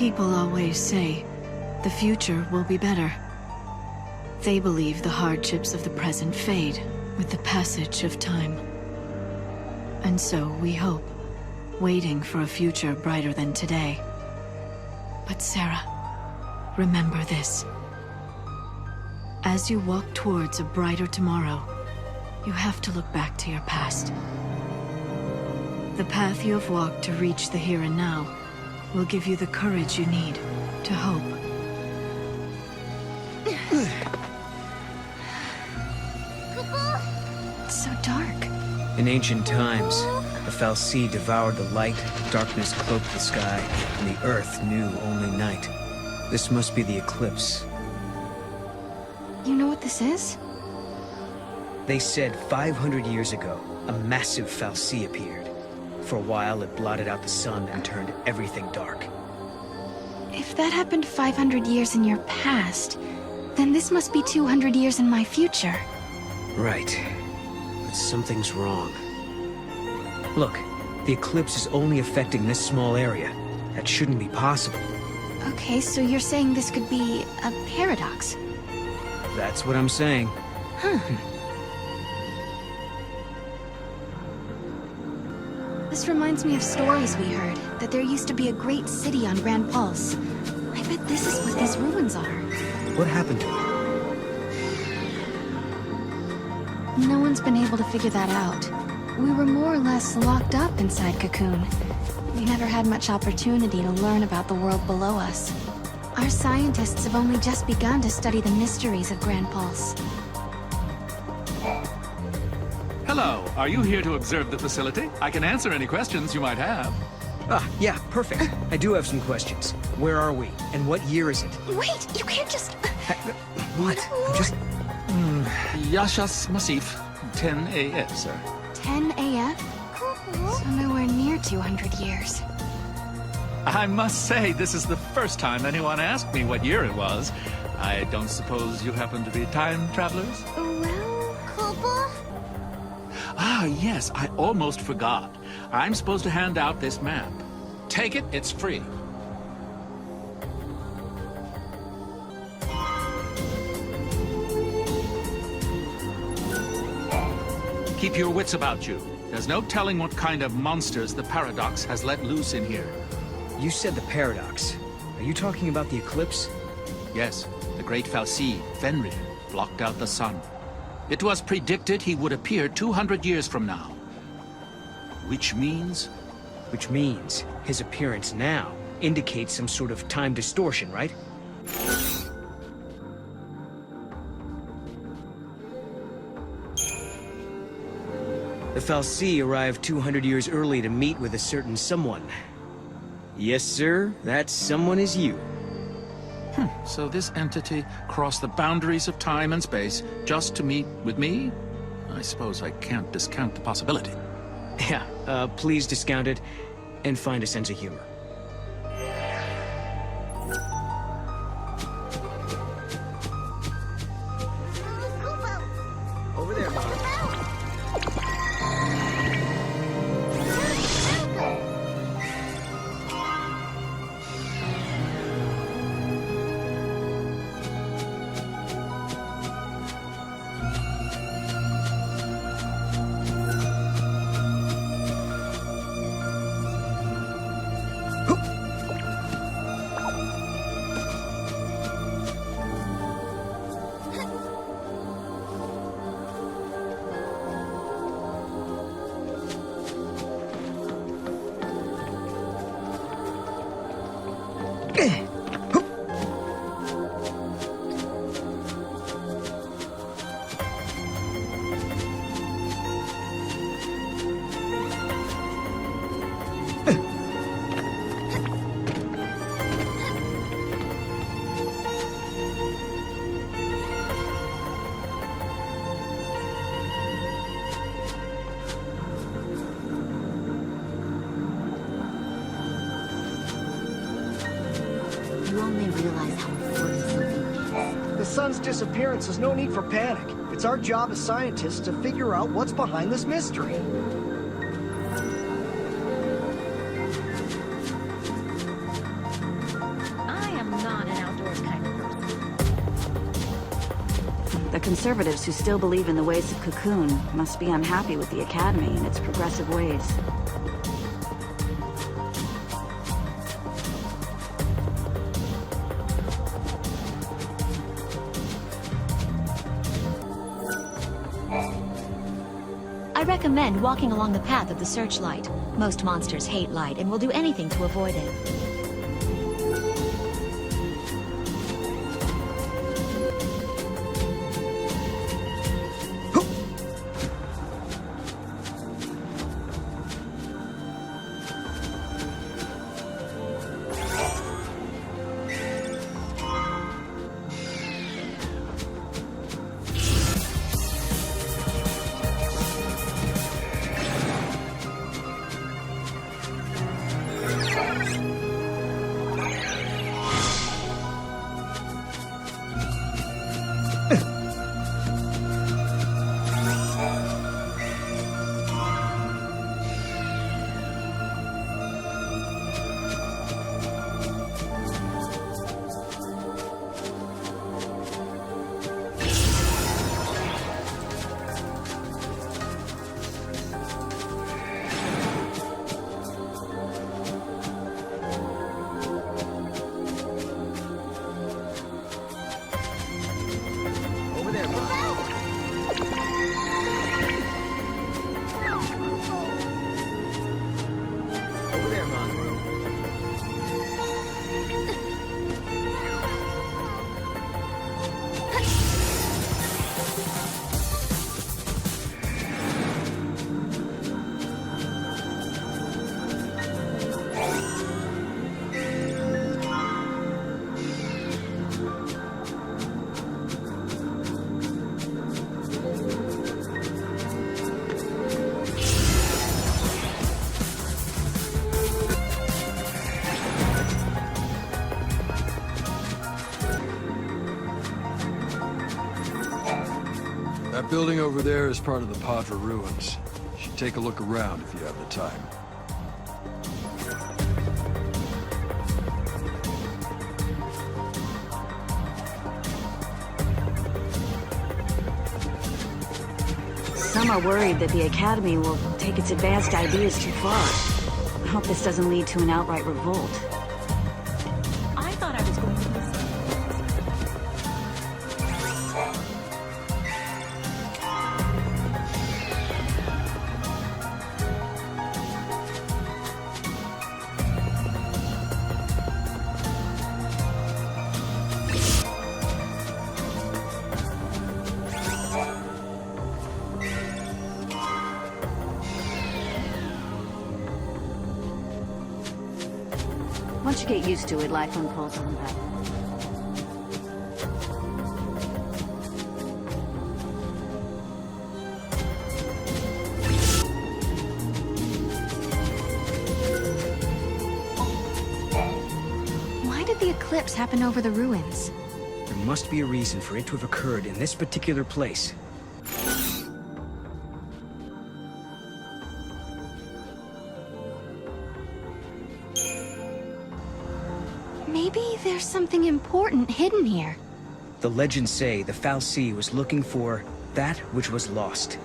People always say, the future will be better. They believe the hardships of the present fade with the passage of time. And so we hope, waiting for a future brighter than today. But Sarah, remember this. As you walk towards a brighter tomorrow, you have to look back to your past. The path you have walked to reach the here and now will give you the courage you need to hope. It's so dark. In ancient times, the fal'Cie devoured the light, darkness cloaked the sky, and the earth knew only night. This must be the eclipse. You know what this is? They said 500 years ago, a massive fal'Cie appeared. For a while, it blotted out the sun and turned everything dark. If that happened 500 years in your past, then this must be 200 years in my future. Right. But something's wrong. Look, the eclipse is only affecting this small area. That shouldn't be possible. Okay, so you're saying this could be a paradox? That's what I'm saying. Huh. This reminds me of stories we heard, that there used to be a great city on Grand Pulse. I bet this is what these ruins are. What happened to it? No one's been able to figure that out. We were more or less locked up inside Cocoon. We never had much opportunity to learn about the world below us. Our scientists have only just begun to study the mysteries of Grand Pulse. Hello, are you here to observe the facility? I can answer any questions you might have. Ah, yeah, perfect. I do have some questions. Where are we? And what year is it? Wait, you can't just... What? I'm just... Yashas Masif, 10 AF, sir. 10 AF? So nowhere near 200 years. I must say, this is the first time anyone asked me what year it was. I don't suppose you happen to be time travelers? Well... Papa? Ah, yes, I almost forgot. I'm supposed to hand out this map. Take it, it's free. Keep your wits about you. There's no telling what kind of monsters the paradox has let loose in here. You said the paradox. Are you talking about the eclipse? Yes, the great fal'Cie, Fenrir, blocked out the sun. It was predicted he would appear 200 years from now. Which means? Which means his appearance now indicates some sort of time distortion, right? The fal'Cie arrived 200 years early to meet with a certain someone. Yes, sir, that someone is you. So this entity crossed the boundaries of time and space just to meet with me? I suppose I can't discount the possibility. Yeah, please discount it and find a sense of humor. Over there, Mom. You only realize how important something is. The sun's disappearance is no need for panic. It's our job as scientists to figure out what's behind this mystery. The conservatives who still believe in the ways of Cocoon must be unhappy with the Academy and its progressive ways. I recommend walking along the path of the searchlight. Most monsters hate light and will do anything to avoid it. That building over there is part of the Padre ruins. You should take a look around if you have the time. Some are worried that the Academy will take its advanced ideas too far. I hope this doesn't lead to an outright revolt. I thought I was going to miss Once you get used to it, life unfolds on that. Why did the eclipse happen over the ruins? There must be a reason for it to have occurred in this particular place. Maybe there's something important hidden here. The legends say the fal'Cie was looking for that which was lost.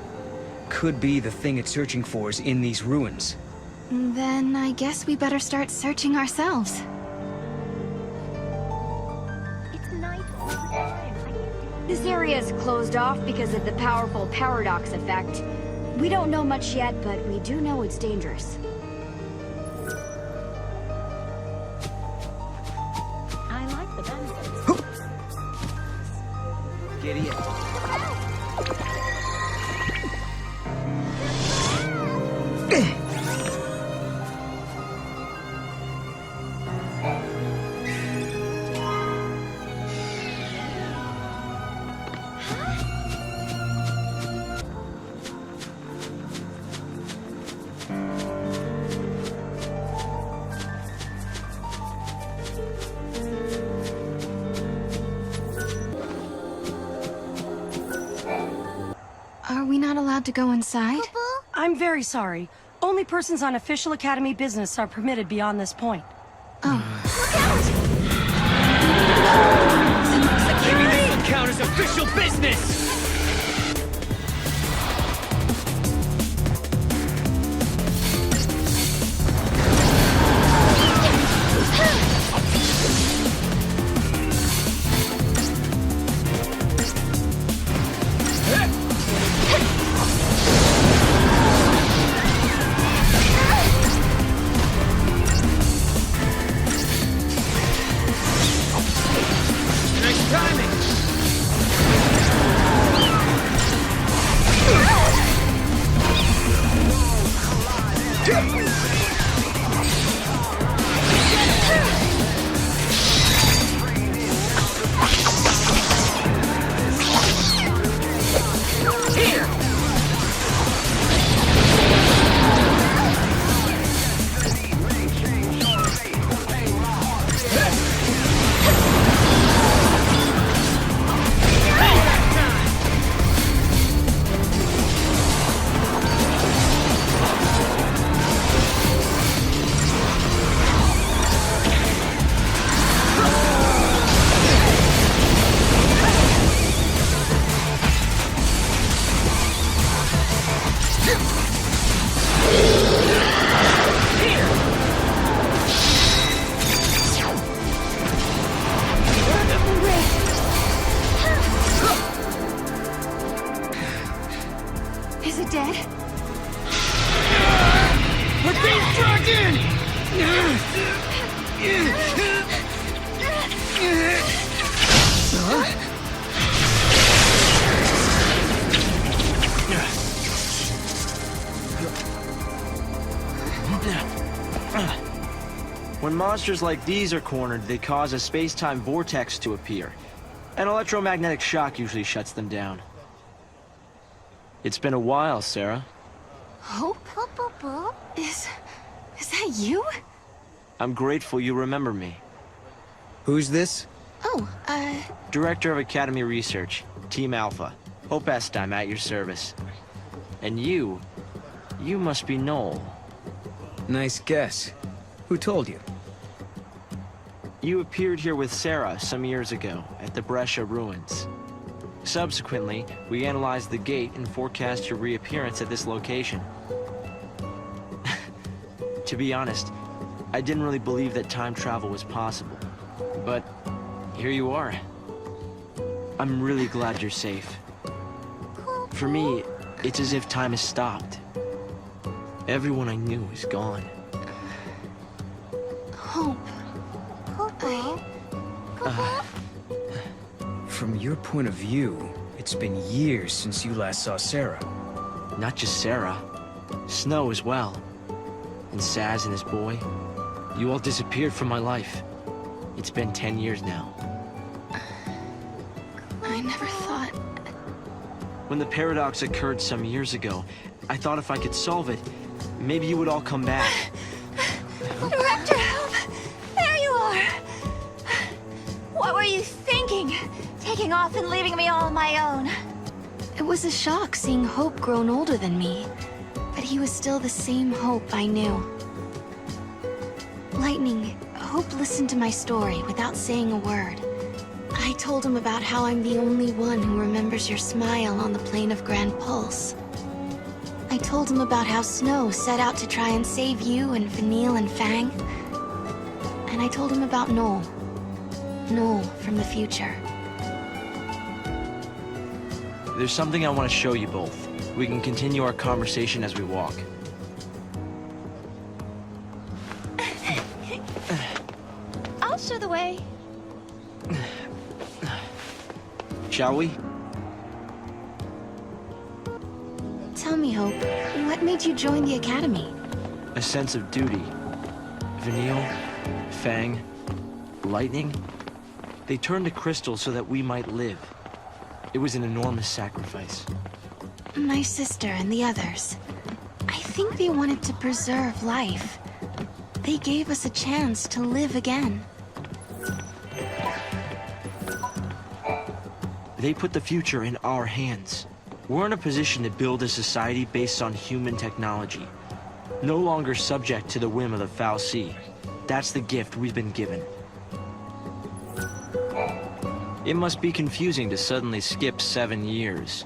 Could be the thing it's searching for is in these ruins. Then I guess we better start searching ourselves. It's night all the time. This area is closed off because of the powerful paradox effect. We don't know much yet, but we do know it's dangerous. I like the benefits. Giddy up. Are we not allowed to go inside? I'm very sorry. Only persons on official Academy business are permitted beyond this point. Oh. Maybe this will count as official business! monsters like these are cornered, they cause a space-time vortex to appear. An electromagnetic shock usually shuts them down. It's been a while, Sarah. Hope? Is that you? I'm grateful you remember me. Who's this? Oh, Director of Academy Research, Team Alpha. Hope Estime at your service. And you must be Noel. Nice guess. Who told you? You appeared here with Sarah some years ago at the Brescia ruins. Subsequently, we analyzed the gate and forecast your reappearance at this location. To be honest, I didn't really believe that time travel was possible. But here you are. I'm really glad you're safe. For me, it's as if time has stopped. Everyone I knew is gone. Hope. From your point of view, it's been years since you last saw Sarah. Not just Sarah. Snow as well. And Saz and his boy. You all disappeared from my life. It's been 10 years now. I never thought... When the paradox occurred some years ago, I thought if I could solve it, maybe you would all come back. Director, help! There you are! What were you thinking? Taking off and leaving me all on my own. It was a shock seeing Hope grown older than me. But he was still the same Hope I knew. Lightning, Hope listened to my story without saying a word. I told him about how I'm the only one who remembers your smile on the plane of Grand Pulse. I told him about how Snow set out to try and save you and Vanille and Fang. And I told him about Noel. Noel from the future. There's something I want to show you both. We can continue our conversation as we walk. I'll show the way. Shall we? Tell me, Hope, what made you join the Academy? A sense of duty. Vanille, Fang, Lightning, they turned to crystal so that we might live. It was an enormous sacrifice. My sister and the others. I think they wanted to preserve life. They gave us a chance to live again. They put the future in our hands. We're in a position to build a society based on human technology. No longer subject to the whim of the fal'Cie. That's the gift we've been given. It must be confusing to suddenly skip 7 years.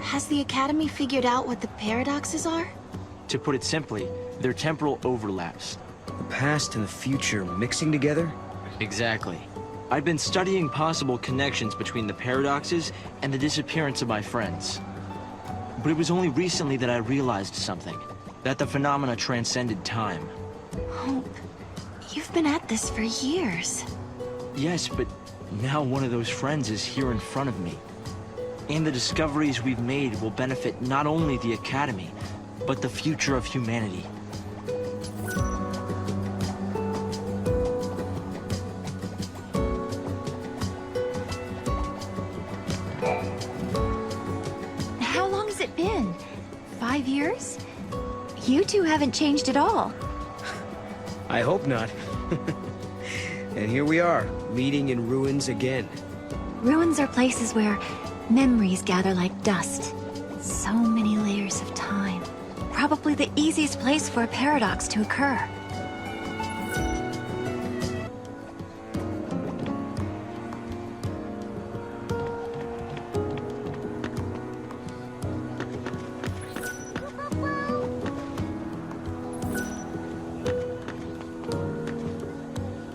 Has the Academy figured out what the paradoxes are? To put it simply, they're temporal overlaps. The past and the future mixing together? Exactly. I've been studying possible connections between the paradoxes and the disappearance of my friends. But it was only recently that I realized something. That the phenomena transcended time. Hope, you've been at this for years. Yes, but now one of those friends is here in front of me. And the discoveries we've made will benefit not only the Academy, but the future of humanity. How long has it been? 5 years? You two haven't changed at all. I hope not. And here we are, meeting in ruins again. Ruins are places where memories gather like dust. So many layers of time. Probably the easiest place for a paradox to occur.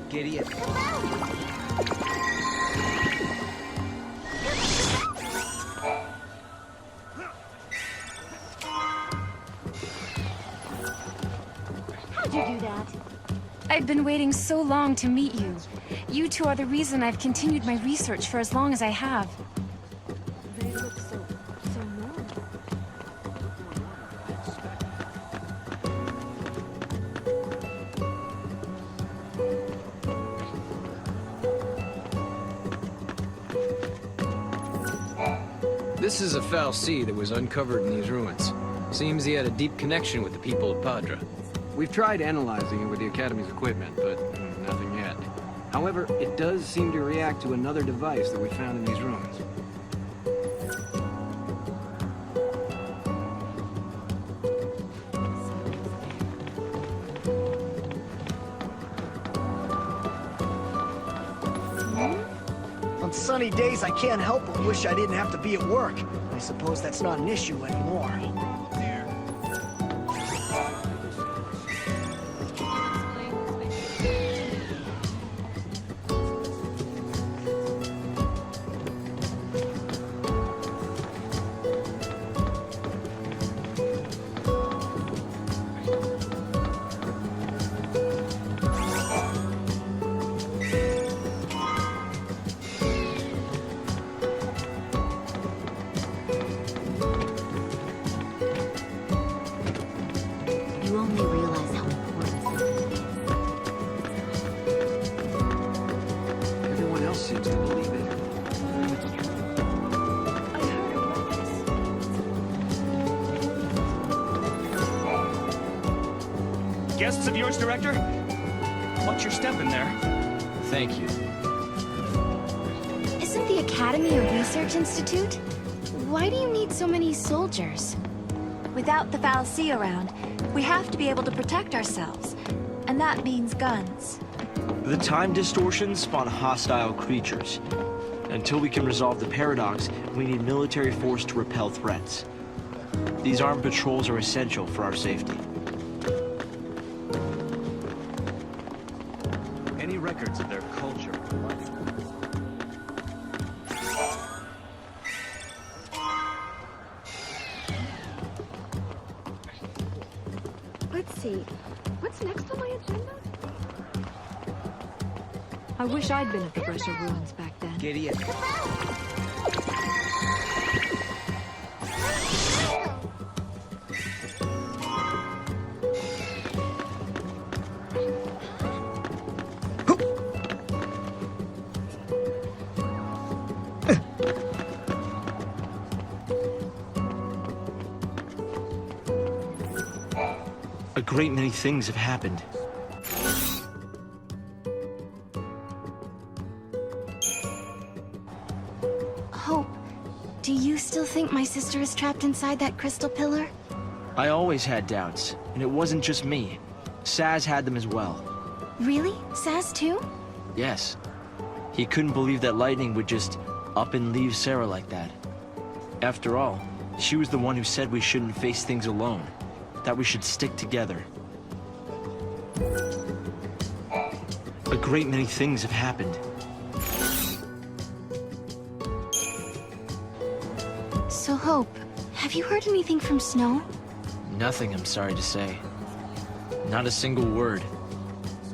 Gideon. How'd you do that? I've been waiting so long to meet you. You two are the reason I've continued my research for as long as I have. They look so normal. This is a fal'Cie that was uncovered in these ruins. Seems he had a deep connection with the people of Padra. We've tried analyzing it with the Academy's equipment, but nothing yet. However, it does seem to react to another device that we found in these ruins. On sunny days, I can't help but wish I didn't have to be at work. I suppose that's not an issue anymore. You only realize how important this is. Everyone else seems to believe it. Guests of yours, Director? Watch your step in there. Thank you. Isn't the Academy a research institute? Why do you need so many soldiers? Without the fal'Cie around, we have to be able to protect ourselves. And that means guns. The time distortions spawn hostile creatures. Until we can resolve the paradox, we need military force to repel threats. These armed patrols are essential for our safety. Any records of their culture? Let's see. What's next on my agenda? I wish I'd been at the Brescia ruins back then. Giddy up. A great many things have happened. Hope, do you still think my sister is trapped inside that crystal pillar? I always had doubts, and it wasn't just me. Saz had them as well. Really? Saz too? Yes. He couldn't believe that lightning would just up and leave Sarah like that. After all, she was the one who said we shouldn't face things alone, that we should stick together. A great many things have happened. So Hope, have you heard anything from Snow? Nothing, I'm sorry to say. Not a single word.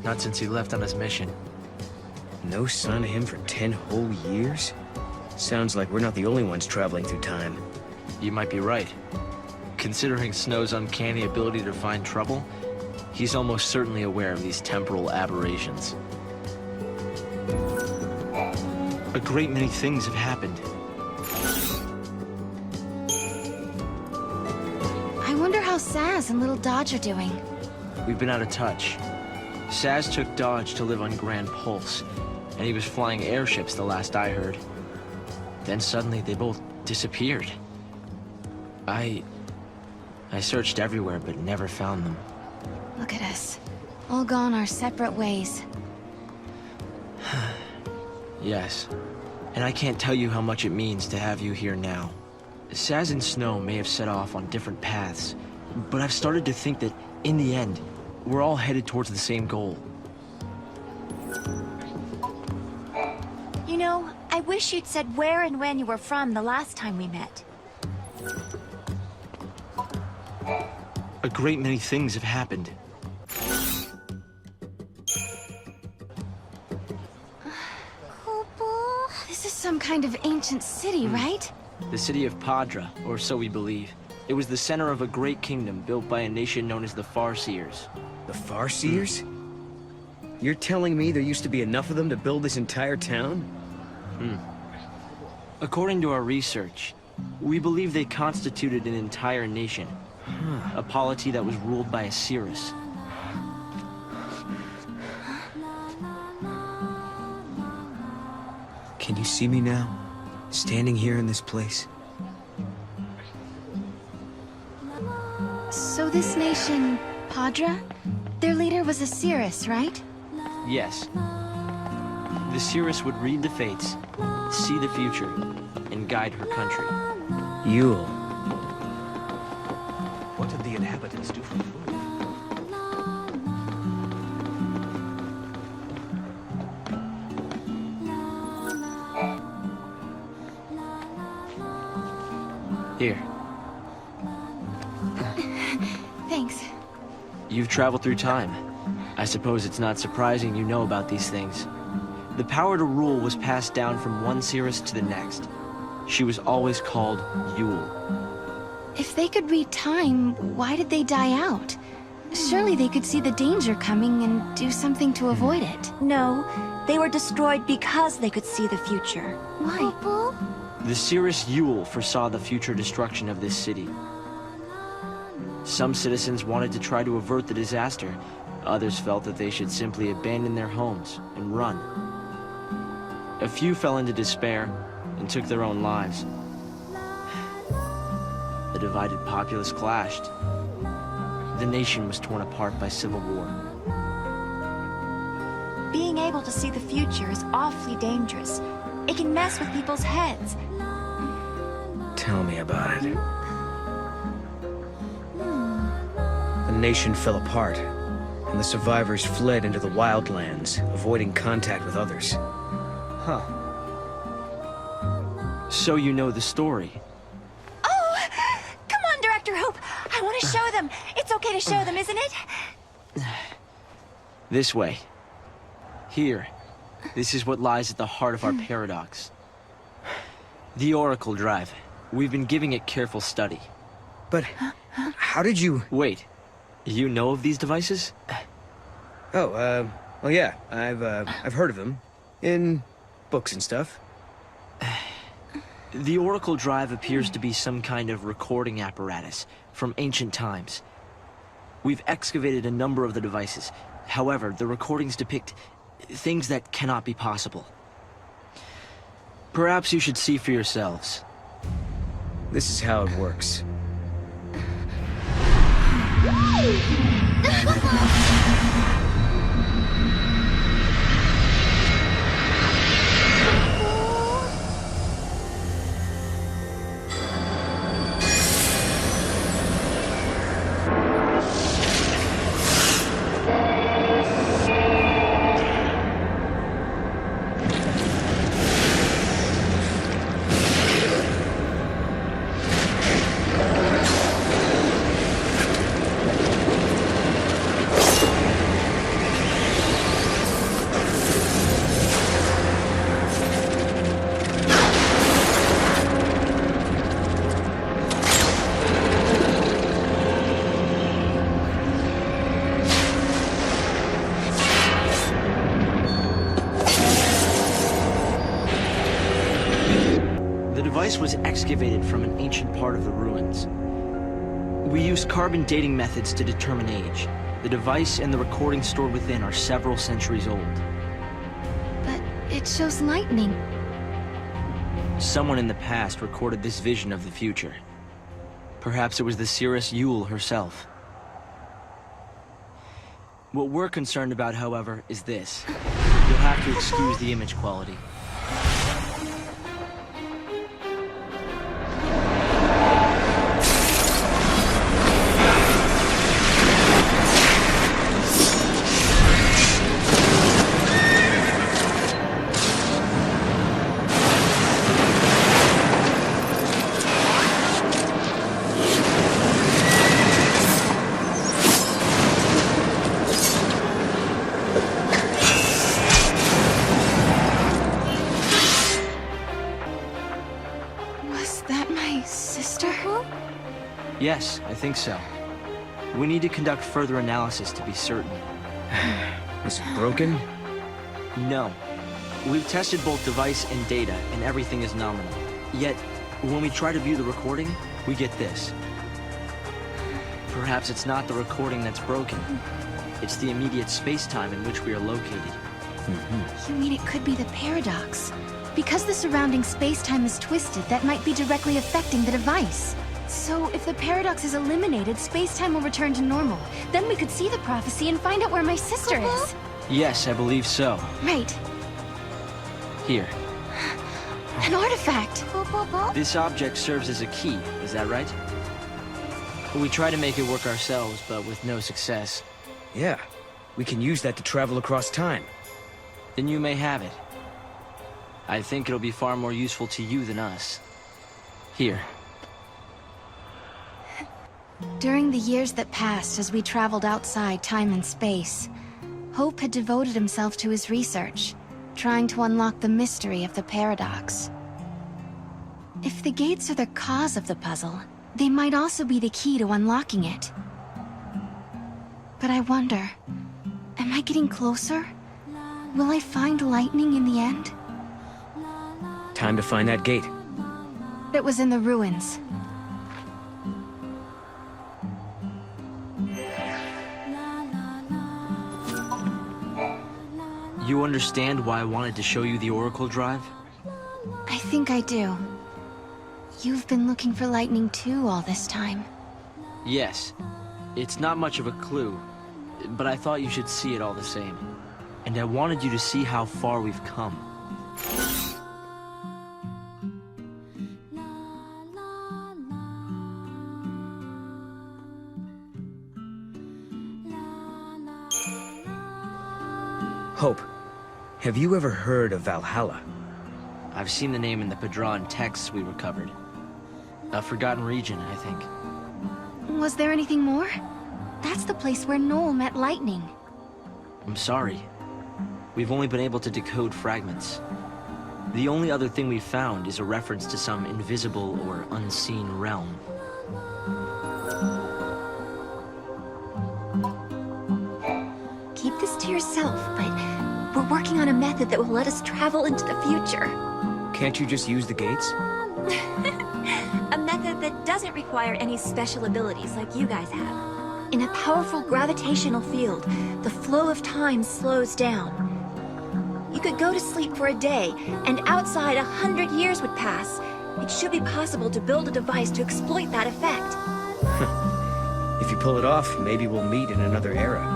Not since he left on his mission. No sign of him for 10 whole years? Sounds like we're not the only ones traveling through time. You might be right. Considering Snow's uncanny ability to find trouble, he's almost certainly aware of these temporal aberrations. A great many things have happened. I wonder how Saz and little Dodge are doing. We've been out of touch. Saz took Dodge to live on Grand Pulse, and he was flying airships the last I heard. Then suddenly they both disappeared. I searched everywhere but never found them. Look at us. All gone our separate ways. Yes. And I can't tell you how much it means to have you here now. Saz and Snow may have set off on different paths, but I've started to think that, in the end, we're all headed towards the same goal. You know, I wish you'd said where and when you were from the last time we met. A great many things have happened. kind of ancient city, right? The city of Padra, or so we believe. It was the center of a great kingdom built by a nation known as the Farseers. The Farseers? You're telling me there used to be enough of them to build this entire town? According to our research, we believe they constituted an entire nation. A polity that was ruled by a Cirrus. Can you see me now? Standing here in this place? So this nation, Padra, their leader was a Cirrus, right? Yes. The Cirrus would read the fates, see the future, and guide her country. Yule. What did the inhabitants do for food? Here. Thanks. You've traveled through time. I suppose it's not surprising you know about these things. The power to rule was passed down from one Cirrus to the next. She was always called Yule. If they could read time, why did they die out? Surely they could see the danger coming and do something to avoid it. No, they were destroyed because they could see the future. Why? The Cirrus Yule foresaw the future destruction of this city. Some citizens wanted to try to avert the disaster. Others felt that they should simply abandon their homes and run. A few fell into despair and took their own lives. The divided populace clashed. The nation was torn apart by civil war. Being able to see the future is awfully dangerous. It can mess with people's heads. Tell me about it. The nation fell apart, and the survivors fled into the wildlands, avoiding contact with others. Huh. So you know the story. Oh! Come on, Director Hope! I want to show them! It's okay to show them, isn't it? This way. Here. This is what lies at the heart of our paradox. The Oracle Drive. We've been giving it careful study. But how did you... Wait. You know of these devices? Oh, well, yeah. I've heard of them. In books and stuff. The Oracle Drive appears to be some kind of recording apparatus from ancient times. We've excavated a number of the devices. However, the recordings depict things that cannot be possible. Perhaps you should see for yourselves. This is how it works. Was excavated from an ancient part of the ruins. We used carbon dating methods to determine age. The device and the recording stored within are several centuries old. But it shows lightning. Someone in the past recorded this vision of the future. Perhaps it was the Cirrus Yule herself. What we're concerned about, however, is this. You'll have to excuse the image quality. My sister? Yes, I think so. We need to conduct further analysis to be certain. Is it broken? No. We've tested both device and data, and everything is nominal. Yet, when we try to view the recording, we get this. Perhaps it's not the recording that's broken. It's the immediate space-time in which we are located. You mean it could be the paradox? Because the surrounding space-time is twisted, that might be directly affecting the device. So, if the paradox is eliminated, space-time will return to normal. Then we could see the prophecy and find out where my sister is. Yes, I believe so. Right. Here. An artifact! This object serves as a key, is that right? We try to make it work ourselves, but with no success. Yeah. We can use that to travel across time. Then you may have it. I think it'll be far more useful to you than us. Here. During the years that passed as we traveled outside time and space, Hope had devoted himself to his research, trying to unlock the mystery of the paradox. If the gates are the cause of the puzzle, they might also be the key to unlocking it. But I wonder, am I getting closer? Will I find lightning in the end? Time to find that gate. It was in the ruins. You understand why I wanted to show you the Oracle Drive? I think I do. You've been looking for lightning too all this time. Yes. It's not much of a clue, but I thought you should see it all the same. And I wanted you to see how far we've come. Hope, have you ever heard of Valhalla? I've seen the name in the Padran texts we recovered. A forgotten region, I think. Was there anything more? That's the place where Noel met lightning. I'm sorry. We've only been able to decode fragments. The only other thing we've found is a reference to some invisible or unseen realm. Keep this to yourself, but we're working on a method that will let us travel into the future. Can't you just use the gates? A method that doesn't require any special abilities like you guys have. In a powerful gravitational field, the flow of time slows down. You could go to sleep for a day, and outside 100 years would pass. It should be possible to build a device to exploit that effect. If you pull it off, maybe we'll meet in another era.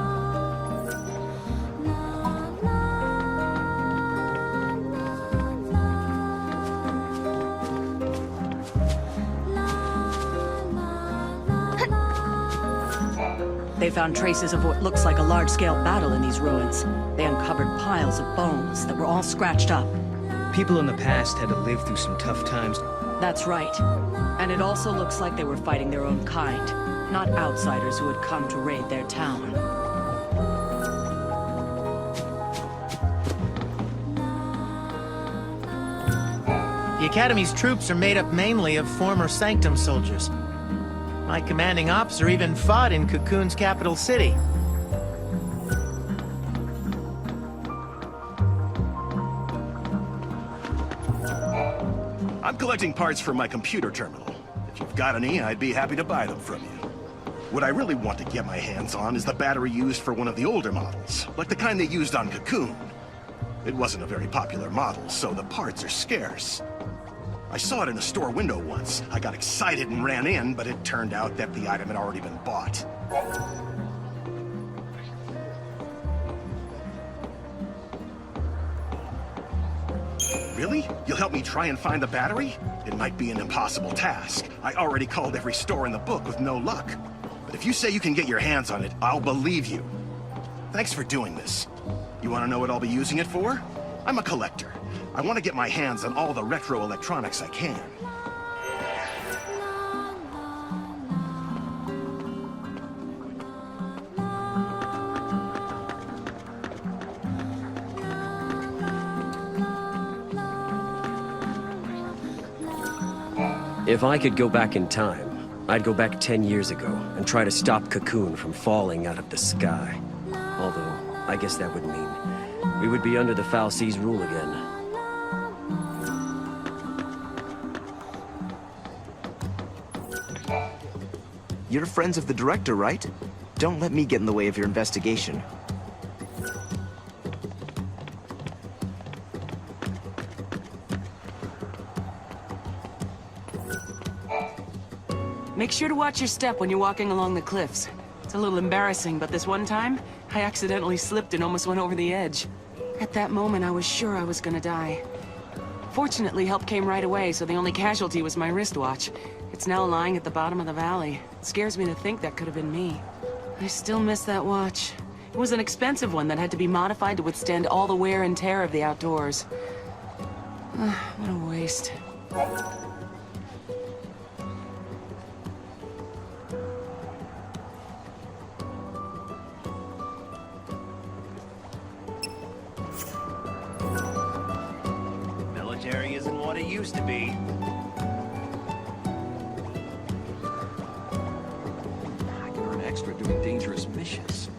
They found traces of what looks like a large-scale battle in these ruins. They uncovered piles of bones that were all scratched up. People in the past had to live through some tough times. That's right. And it also looks like they were fighting their own kind, not outsiders who had come to raid their town. The Academy's troops are made up mainly of former Sanctum soldiers. My commanding officer even fought in Cocoon's capital city. I'm collecting parts for my computer terminal. If you've got any, I'd be happy to buy them from you. What I really want to get my hands on is the battery used for one of the older models, like the kind they used on Cocoon. It wasn't a very popular model, so the parts are scarce. I saw it in a store window once. I got excited and ran in, but it turned out that the item had already been bought. Really? You'll help me try and find the battery? It might be an impossible task. I already called every store in the book with no luck. But if you say you can get your hands on it, I'll believe you. Thanks for doing this. You want to know what I'll be using it for? I'm a collector. I want to get my hands on all the retro electronics I can. If I could go back in time, I'd go back 10 years ago and try to stop Cocoon from falling out of the sky. Although, I guess that would mean we would be under the fal'Cie's rule again. You're friends of the director, right? Don't let me get in the way of your investigation. Make sure to watch your step when you're walking along the cliffs. It's a little embarrassing, but this one time, I accidentally slipped and almost went over the edge. At that moment, I was sure I was gonna die. Fortunately, help came right away, so the only casualty was my wristwatch. It's now lying at the bottom of the valley. It scares me to think that could have been me. I still miss that watch. It was an expensive one that had to be modified to withstand all the wear and tear of the outdoors. What a waste. Military isn't what it used to be. Extra doing dangerous missions.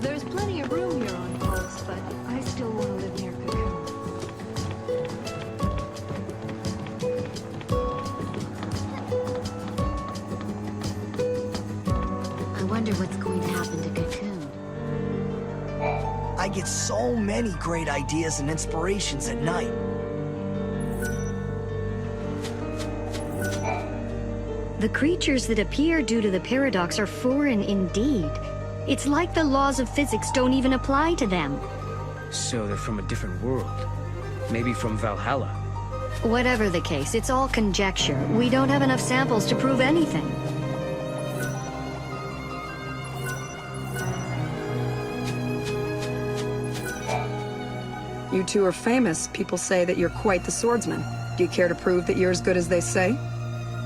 There's plenty of room here on post, but I still want to live near Cocoon. I wonder what's going to happen to Cocoon. I get so many great ideas and inspirations at night. The creatures that appear due to the paradox are foreign indeed. It's like the laws of physics don't even apply to them. So they're from a different world. Maybe from Valhalla. Whatever the case, it's all conjecture. We don't have enough samples to prove anything. You two are famous. People say that you're quite the swordsman. Do you care to prove that you're as good as they say?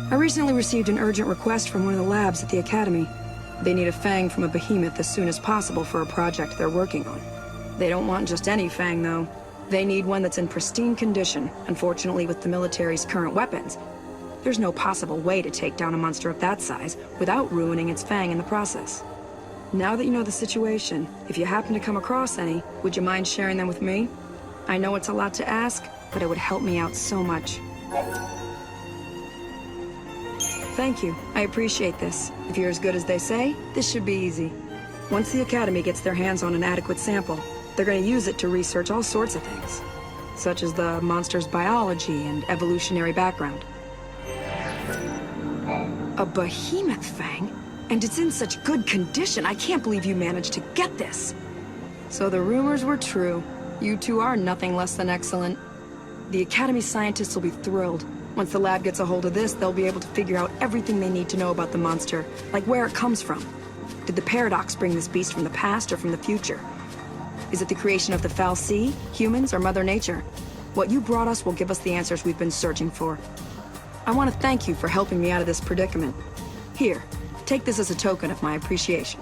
I recently received an urgent request from one of the labs at the Academy. They need a fang from a behemoth as soon as possible for a project they're working on. They don't want just any fang, though. They need one that's in pristine condition. Unfortunately, with the military's current weapons, there's no possible way to take down a monster of that size without ruining its fang in the process. Now that you know the situation, if you happen to come across any, would you mind sharing them with me? I know it's a lot to ask, but it would help me out so much. Thank you. I appreciate this. If you're as good as they say, this should be easy. Once the Academy gets their hands on an adequate sample, they're going to use it to research all sorts of things, such as the monster's biology and evolutionary background. A behemoth fang? And it's in such good condition. I can't believe you managed to get this. So the rumors were true. You two are nothing less than excellent. The Academy scientists will be thrilled. Once the lab gets a hold of this, they'll be able to figure out everything they need to know about the monster, like where it comes from. Did the paradox bring this beast from the past or from the future? Is it the creation of the fal'Cie, humans, or Mother Nature? What you brought us will give us the answers we've been searching for. I want to thank you for helping me out of this predicament. Here, take this as a token of my appreciation.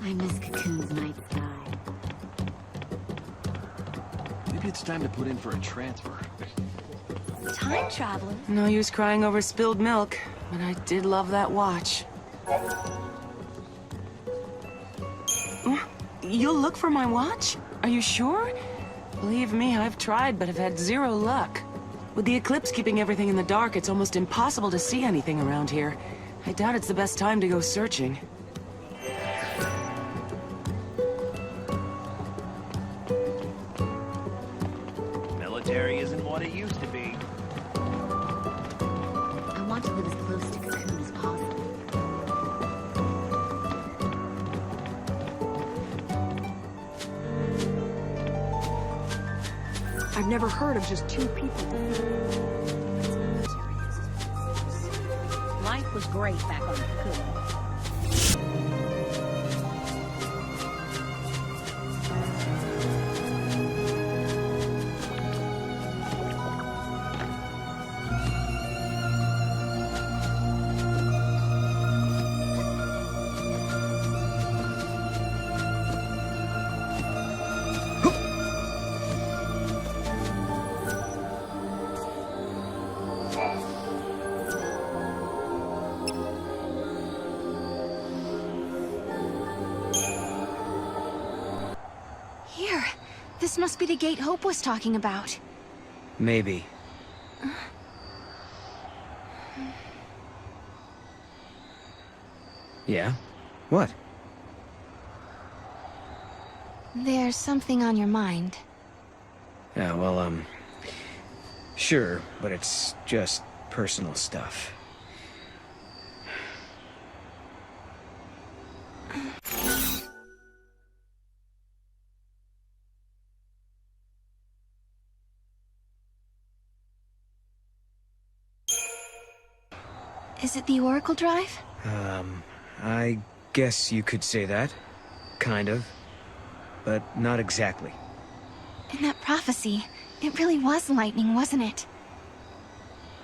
I miss Cocoon's night sky. Maybe it's time to put in for a transfer. Time traveler? No use crying over spilled milk, but I did love that watch. You'll look for my watch? Are you sure? Believe me, I've tried, but have had zero luck. With the eclipse keeping everything in the dark, it's almost impossible to see anything around here. I doubt it's the best time to go searching. Military isn't what it used to be. I want to live as close to Cocoon as possible. I've never heard of just two people. Life was great back on Cocoon. This must be the gate Hope was talking about. Maybe. Yeah? What? There's something on your mind. Yeah, well, sure, but it's just personal stuff. Is it the Oracle Drive? I guess you could say that. Kind of. But not exactly. In that prophecy, it really was lightning, wasn't it?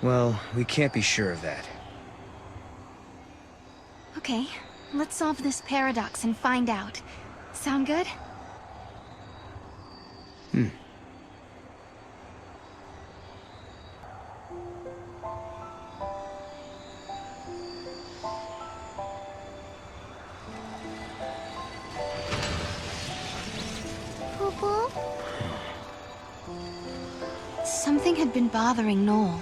Well, we can't be sure of that. Okay, let's solve this paradox and find out. Sound good? Something had been bothering Noel.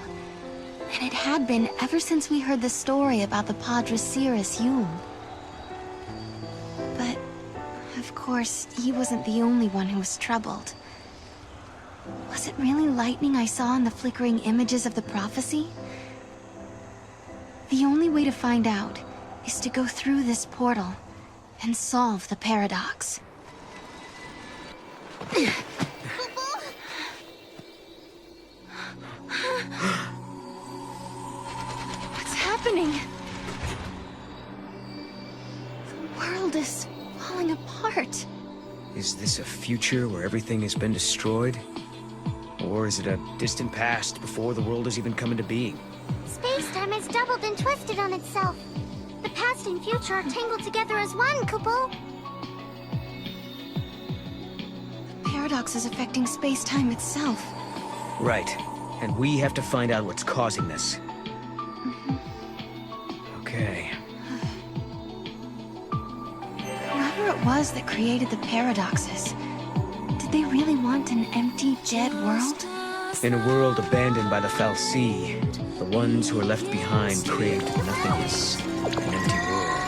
And it had been ever since we heard the story about the Padre Cirrus Yule. But, of course, he wasn't the only one who was troubled. Was it really lightning I saw in the flickering images of the prophecy? The only way to find out is to go through this portal and solve the paradox. What's happening? The world is falling apart. Is this a future where everything has been destroyed? Or is it a distant past before the world has even come into being? Space-time has doubled and twisted on itself. The past and future are tangled together as one, Kupo. The paradox is affecting space-time itself. Right. And we have to find out what's causing this. Okay. Whoever it was that created the paradoxes, did they really want an empty, dead world? In a world abandoned by the fal'Cie, the ones who are left behind craved nothingness. An empty world.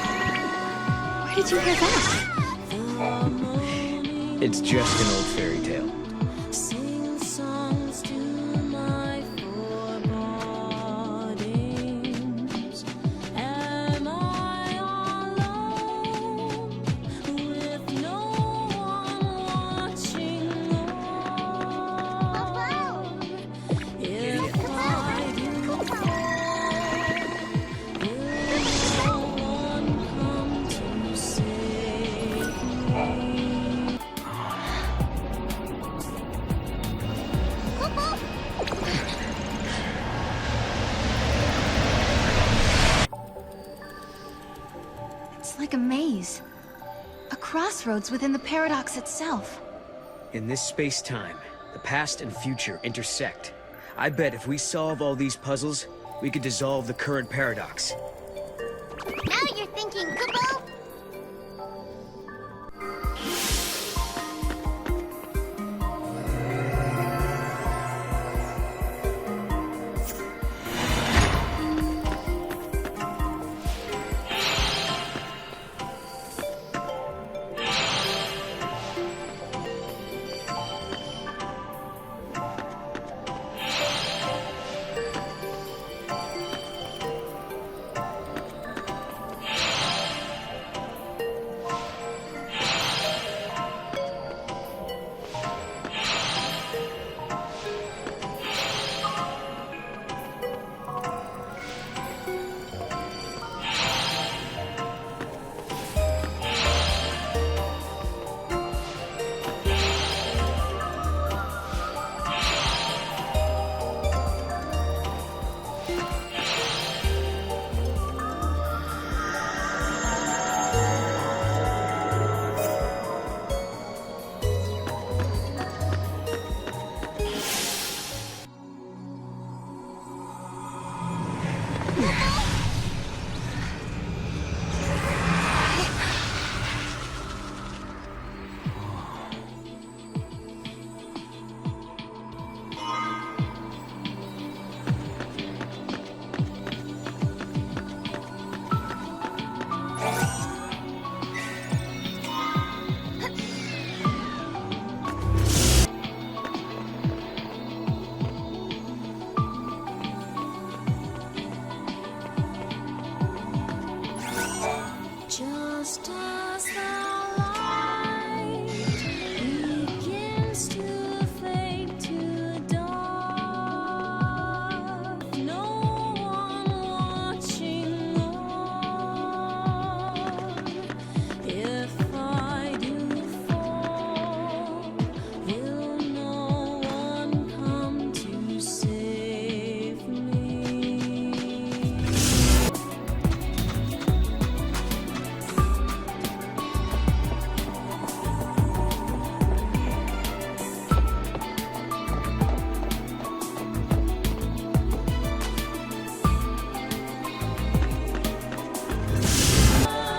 Where did you hear that? It's just an old fairy tale. It's like a maze. A crossroads within the paradox itself. In this space-time, the past and future intersect. I bet if we solve all these puzzles, we could dissolve the current paradox. Now you're thinking, Kupo. Just as the light begins to fade to dark, no one watching on. If I do fall, will no one come to save me?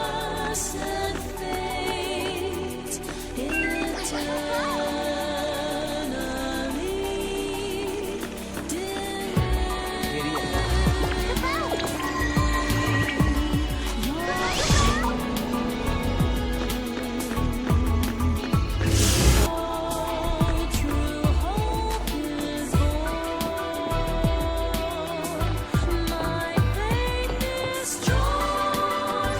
Blessed fate, eternally true hope is born. My faith is strong,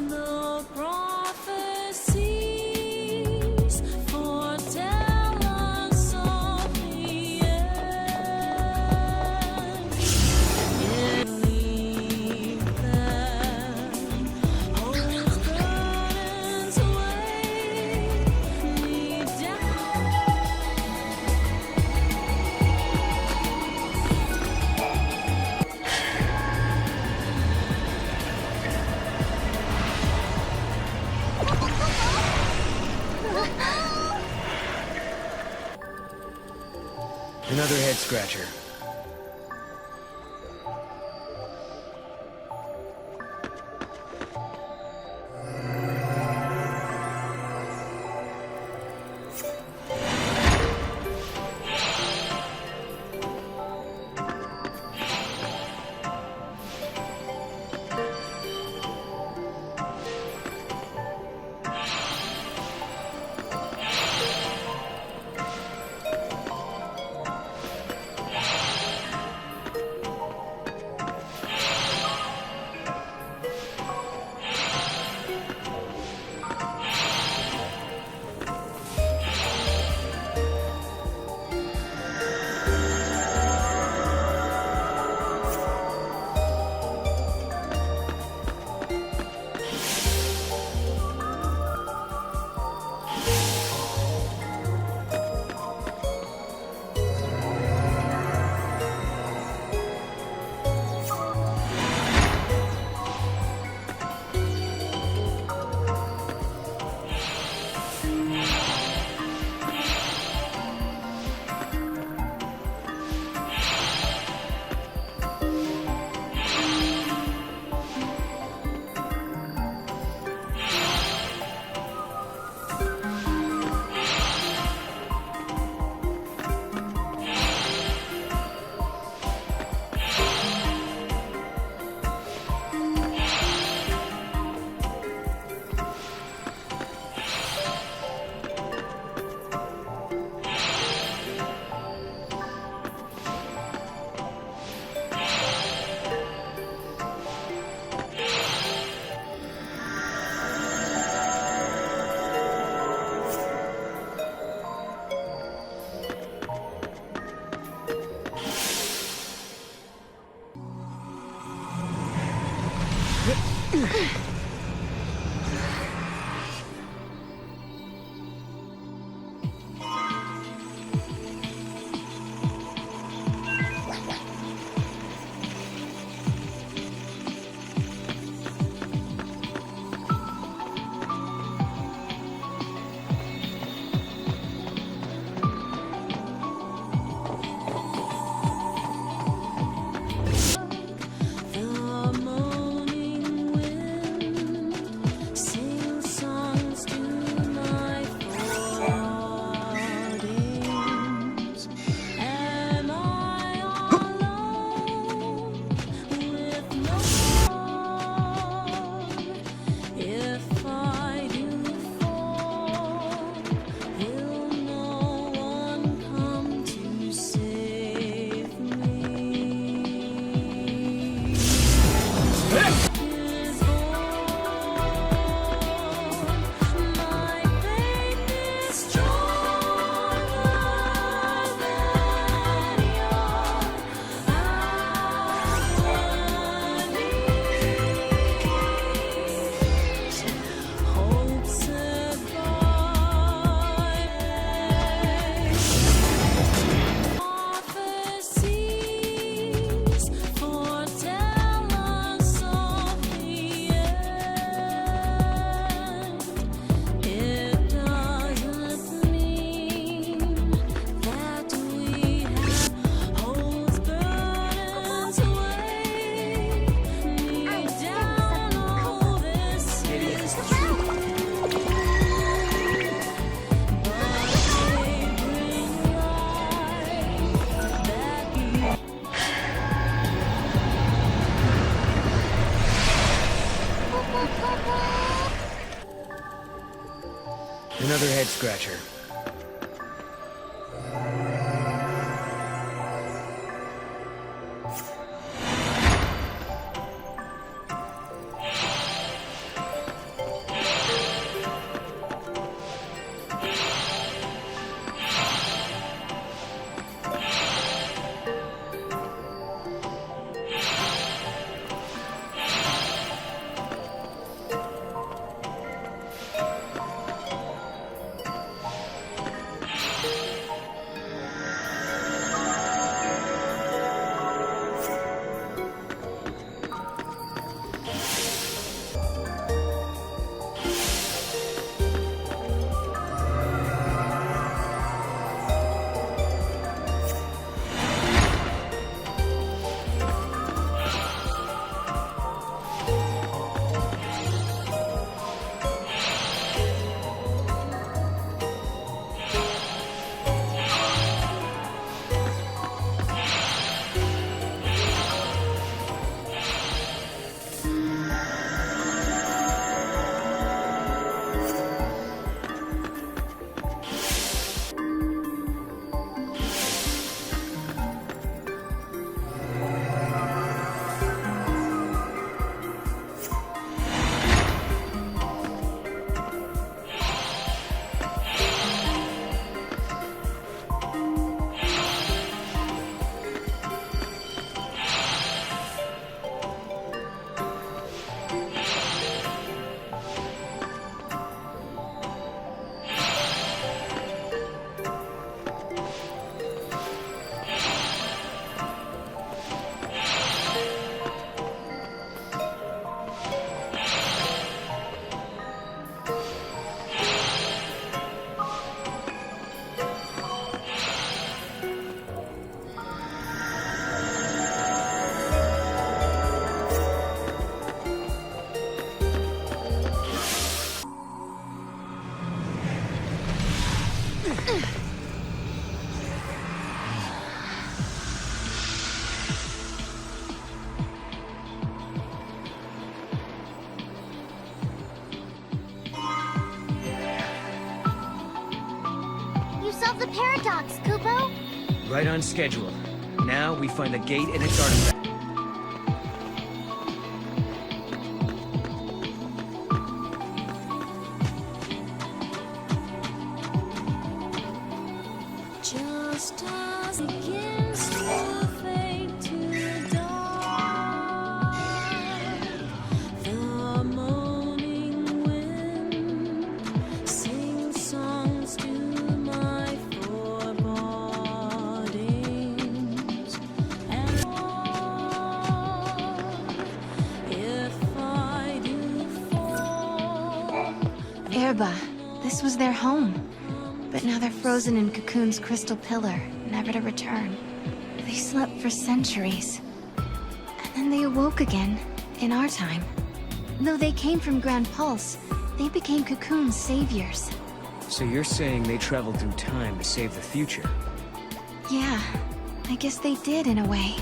the prophecies foretell us of the end. Believe that hope's burdens weigh me down. Another head scratcher. The moaning wind Another head scratcher. You solved the paradox, Kupo! Right on schedule. Now we find the gate and its artifact. Just as it begins to fade to dark, the moaning wind sings songs to my forebodings, and if I do fall. Erba, this was their home. But now they're frozen in Cocoon's crystal pillar, never to return. They slept for centuries. And then they awoke again, in our time. Though they came from Grand Pulse, they became Cocoon's saviors. So you're saying they traveled through time to save the future? Yeah, I guess they did in a way.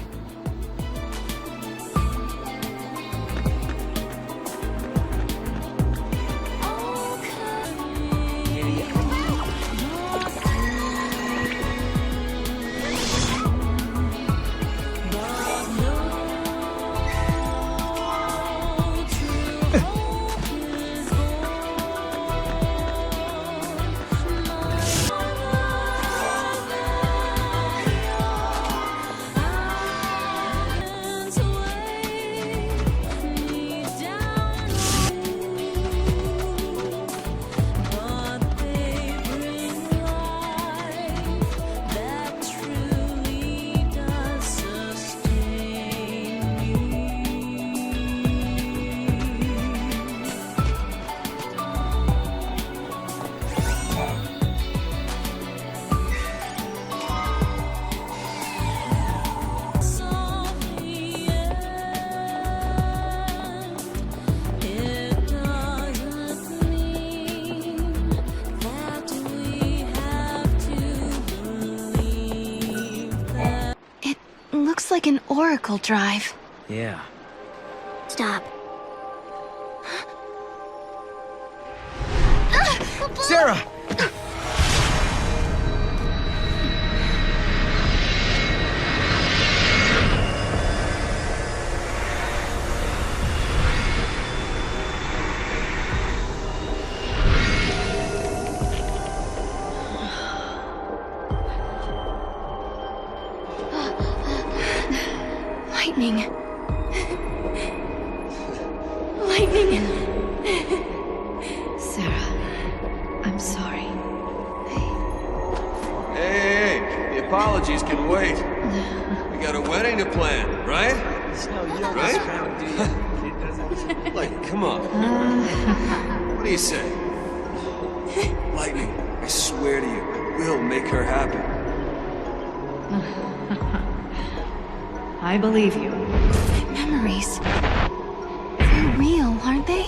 Looks like an oracle drive. Yeah. Stop. Sarah! Lightning. Lightning. Sarah, I'm sorry. Hey, the apologies can wait. We got a wedding to plan, right? Right? Like, come on. What do you say? Lightning, I swear to you, we'll make her happy. I believe you. My memories. They're real, aren't they?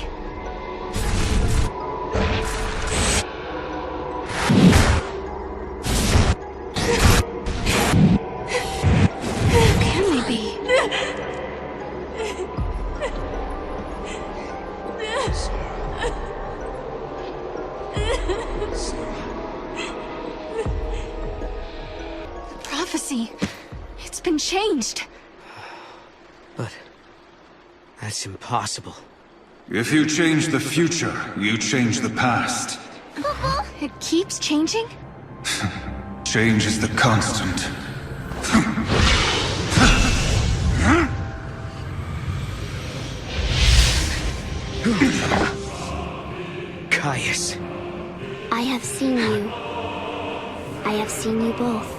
Who can they be? The prophecy. It's been changed. But that's impossible. If you change the future, you change the past. It keeps changing? Change is the constant. Caius. I have seen you. I have seen you both.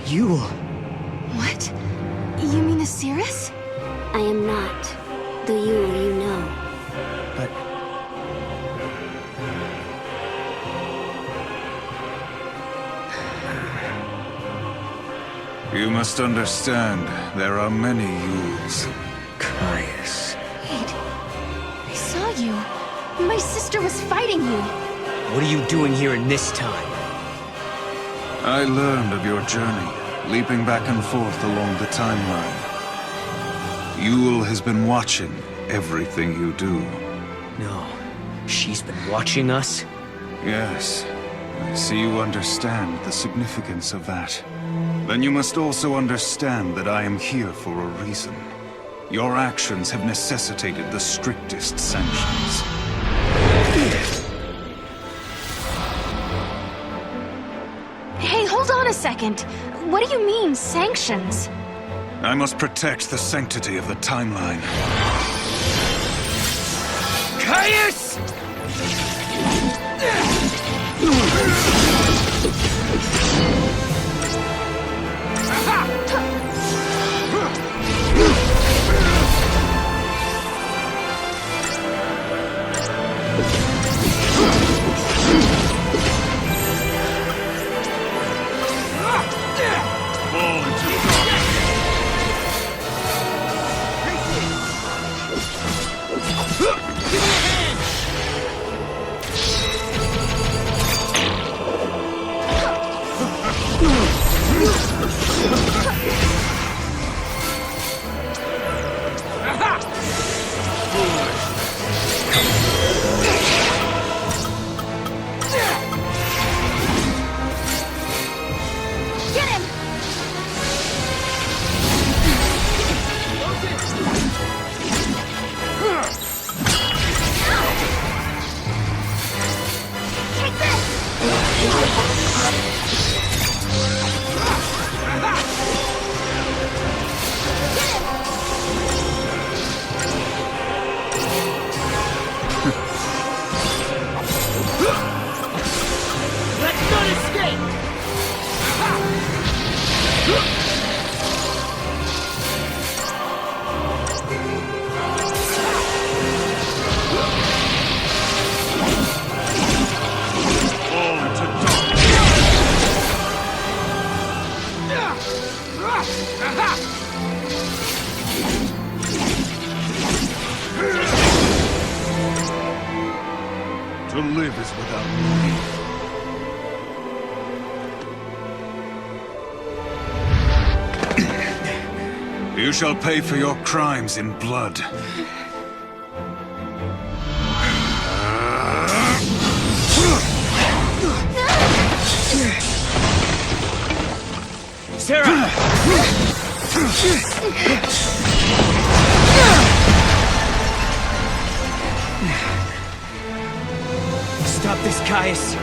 You... What? You mean Osiris? I am not the Yule you know. But... You must understand, there are many Yules. Caius... Wait. I saw you. My sister was fighting you. What are you doing here in this time? I learned of your journey, leaping back and forth along the timeline. Yule has been watching everything you do. No. She's been watching us? Yes. I see you understand the significance of that. Then you must also understand that I am here for a reason. Your actions have necessitated the strictest sanctions. Hey, hold on a second. What do you mean, sanctions? I must protect the sanctity of the timeline. Caius! To live is without meaning. You shall pay for your crimes in blood. Sarah! Stop this, Caius.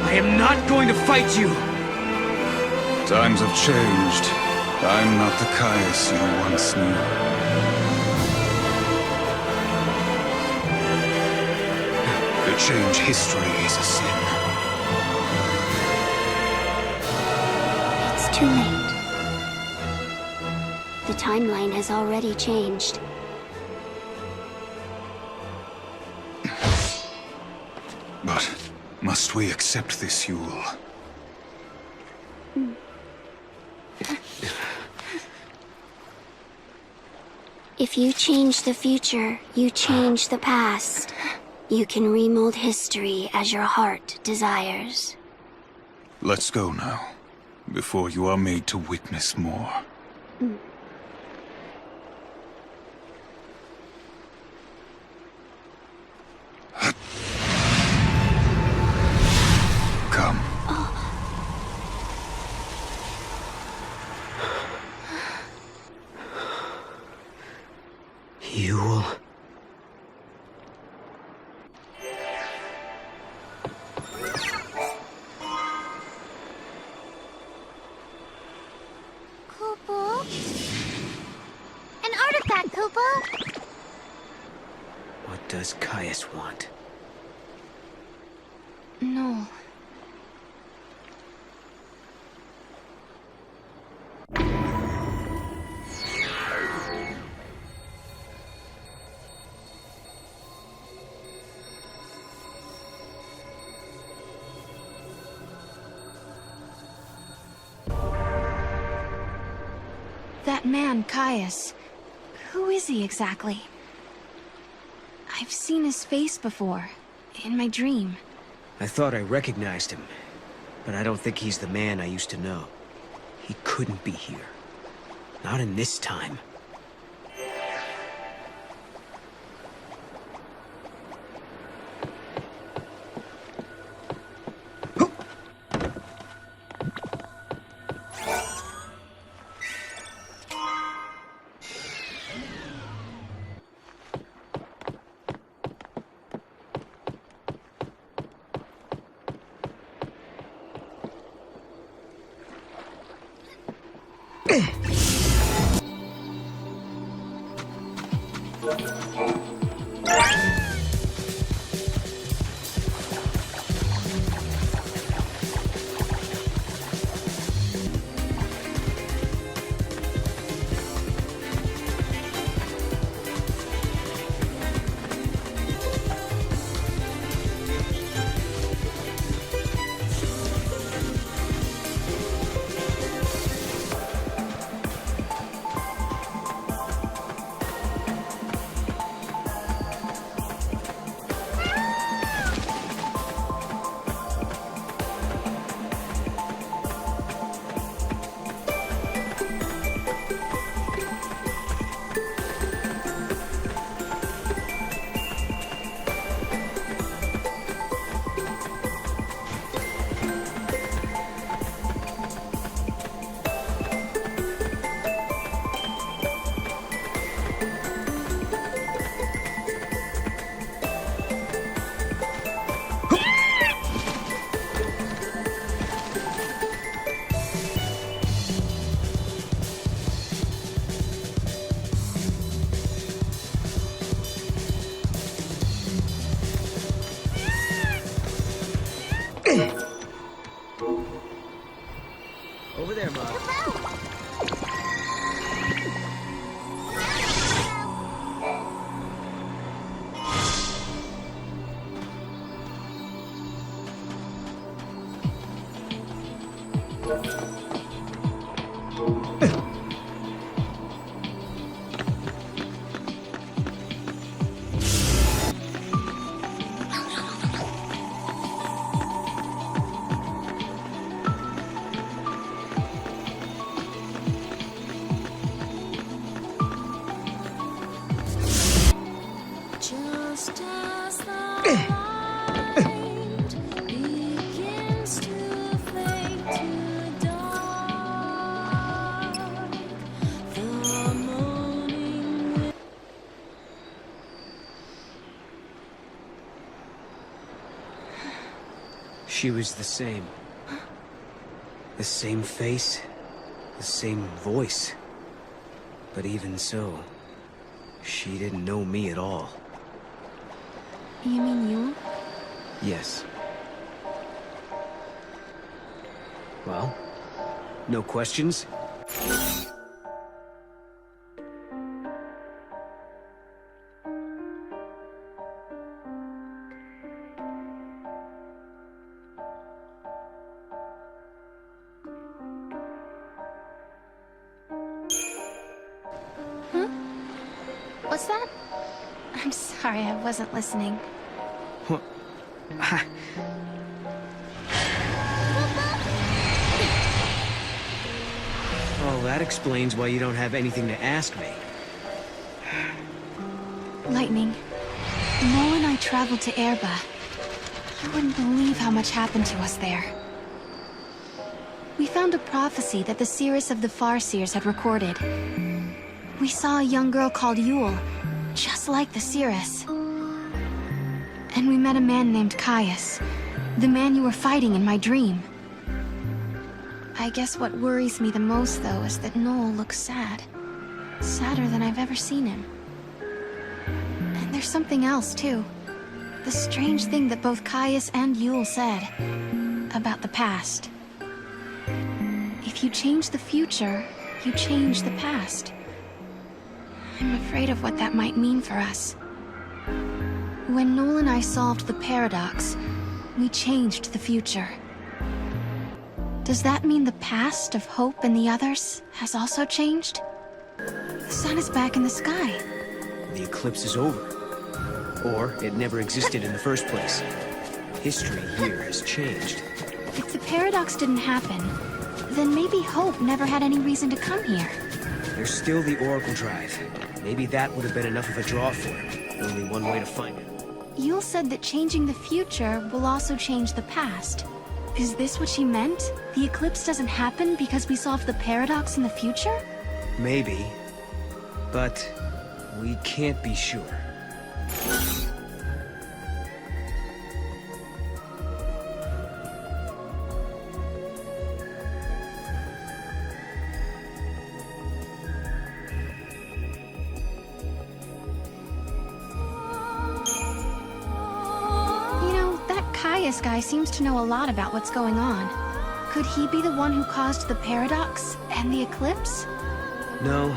I am not going to fight you. Times have changed. I'm not the Caius you once knew. To change history is a sin. It's too late. The timeline has already changed. But must we accept this, Yule? If you change the future, you change the past. You can remold history as your heart desires. Let's go now, before you are made to witness more. Come. Yule. Kupo? An artifact, Kupo! What does Caius want? No. That man, Caius. Who is he exactly? I've seen his face before, in my dream. I thought I recognized him, but I don't think he's the man I used to know. He couldn't be here. Not in this time. Over there, Mom. Just as the light begins She was the same. The same face, the same voice. But even so, she didn't know me at all. You mean Yule? Yes. Well, no questions? What's that? I'm sorry, I wasn't listening. What? Well, that explains why you don't have anything to ask me. Lightning, Noel and I traveled to Erba. You wouldn't believe how much happened to us there. We found a prophecy that the seers of the Farseers had recorded. We saw a young girl called Yule, just like the seeress. And we met a man named Caius, the man you were fighting in my dream. I guess what worries me the most, though, is that Noel looks sad. Sadder than I've ever seen him. And there's something else, too. The strange thing that both Caius and Yule said about the past. If you change the future, you change the past. I'm afraid of what that might mean for us. When Noel and I solved the paradox, we changed the future. Does that mean the past of Hope and the others has also changed? The sun is back in the sky. The eclipse is over. Or it never existed in the first place. History here has changed. If the paradox didn't happen, then maybe Hope never had any reason to come here. There's still the Oracle Drive. Maybe that would have been enough of a draw for him. Only one way to find it. Yule said that changing the future will also change the past. Is this what she meant? The eclipse doesn't happen because we solved the paradox in the future? Maybe. But we can't be sure. This guy seems to know a lot about what's going on. Could he be the one who caused the paradox and the eclipse? No,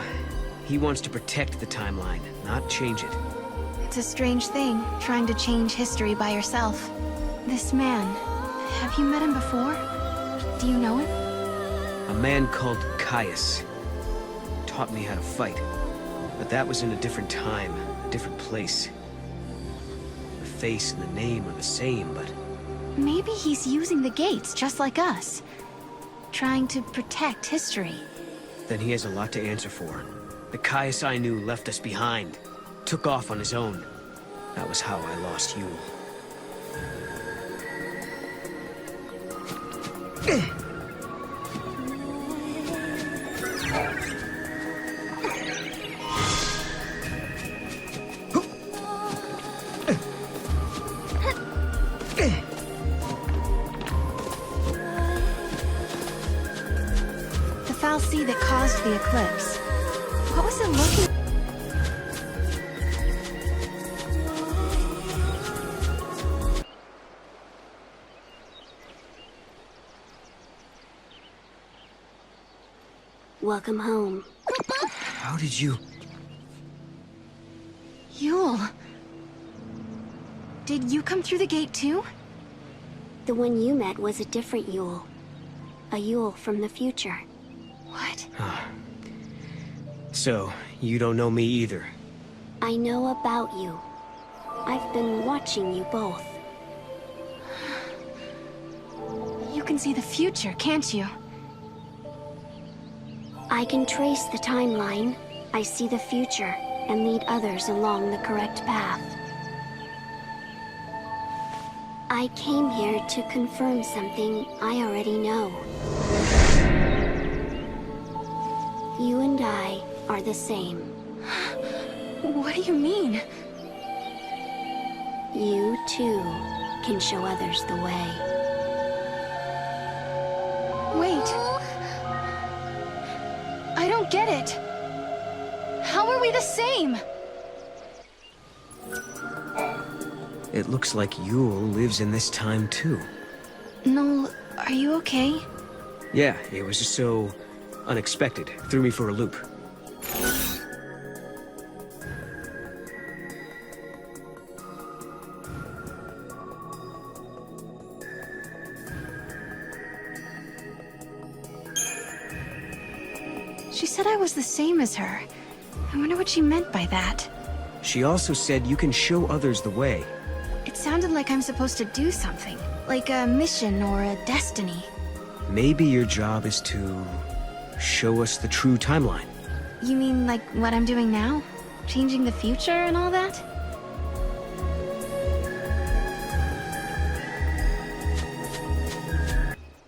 he wants to protect the timeline, not change it. It's a strange thing, trying to change history by yourself. This man, have you met him before? Do you know him? A man called Caius. Taught me how to fight. But that was in a different time, a different place. The face and the name are the same, but... Maybe he's using the gates, just like us. Trying to protect history. Then he has a lot to answer for. The Caius I knew left us behind. Took off on his own. That was how I lost Yule. Sea that caused the eclipse. What was it looking? Welcome home. How did you... Yule. Did you come through the gate too? The one you met was a different Yule. A Yule from the future. What? So, you don't know me either? I know about you. I've been watching you both. You can see the future, can't you? I can trace the timeline. I see the future, and lead others along the correct path. I came here to confirm something I already know. You and I are the same. What do you mean? You, too, can show others the way. Wait. I don't get it. How are we the same? It looks like Yule lives in this time too. Noel, are you okay? Yeah, it was just so unexpected. Threw me for a loop. She said I was the same as her. I wonder what she meant by that. She also said you can show others the way. It sounded like I'm supposed to do something, like a mission or a destiny. Maybe your job is to show us the true timeline. You mean like what I'm doing now? Changing the future and all that?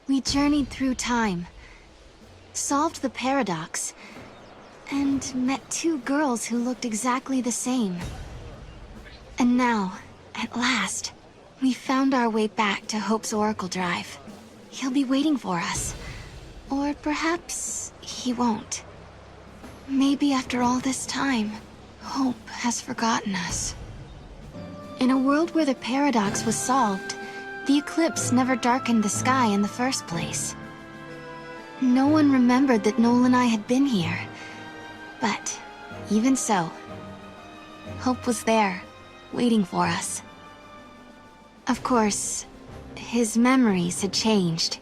We journeyed through time, solved the paradox, and met two girls who looked exactly the same. And now, at last, we found our way back to Hope's Oracle Drive. He'll be waiting for us. Or perhaps he won't. Maybe after all this time, Hope has forgotten us. In a world where the paradox was solved, the eclipse never darkened the sky in the first place. No one remembered that Noel and I had been here. But even so, Hope was there, waiting for us. Of course, his memories had changed.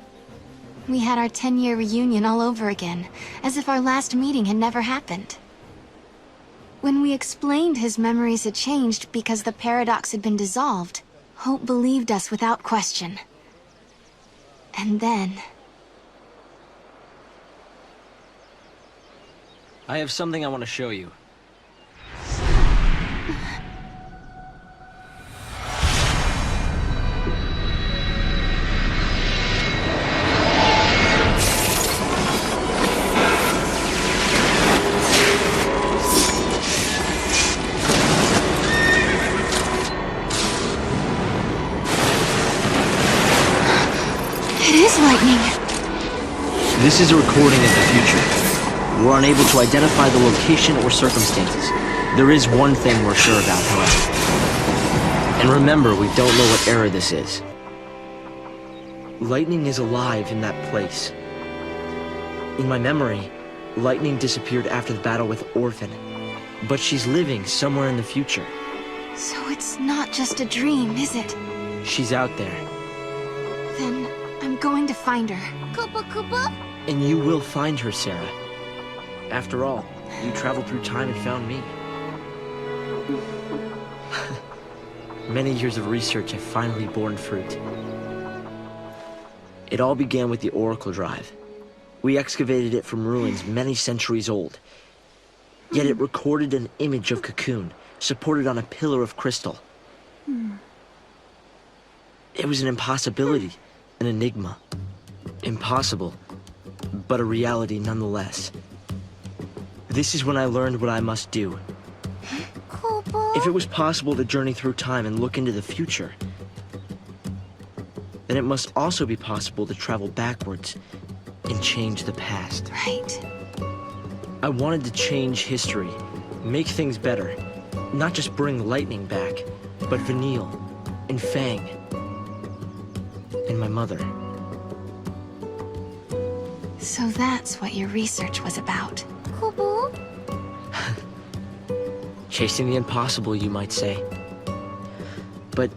We had our 10-year reunion all over again, as if our last meeting had never happened. When we explained his memories had changed because the paradox had been dissolved, Hope believed us without question. And then... I have something I want to show you. It is lightning! This is a recording of the future. We're unable to identify the location or circumstances. There is one thing we're sure about, however. And remember, we don't know what era this is. Lightning is alive in that place. In my memory, Lightning disappeared after the battle with Orphan. But she's living somewhere in the future. So it's not just a dream, is it? She's out there. Then I'm going to find her. Koopa Koopa? And you will find her, Sarah. After all, you traveled through time and found me. Many years of research have finally borne fruit. It all began with the Oracle Drive. We excavated it from ruins many centuries old. Yet it recorded an image of Cocoon, supported on a pillar of crystal. It was an impossibility, an enigma. Impossible, but a reality nonetheless. This is when I learned what I must do. If it was possible to journey through time and look into the future, then it must also be possible to travel backwards and change the past. Right. I wanted to change history, make things better. Not just bring Lightning back, but Vanille, and Fang, and my mother. So that's what your research was about. Chasing the impossible, you might say. But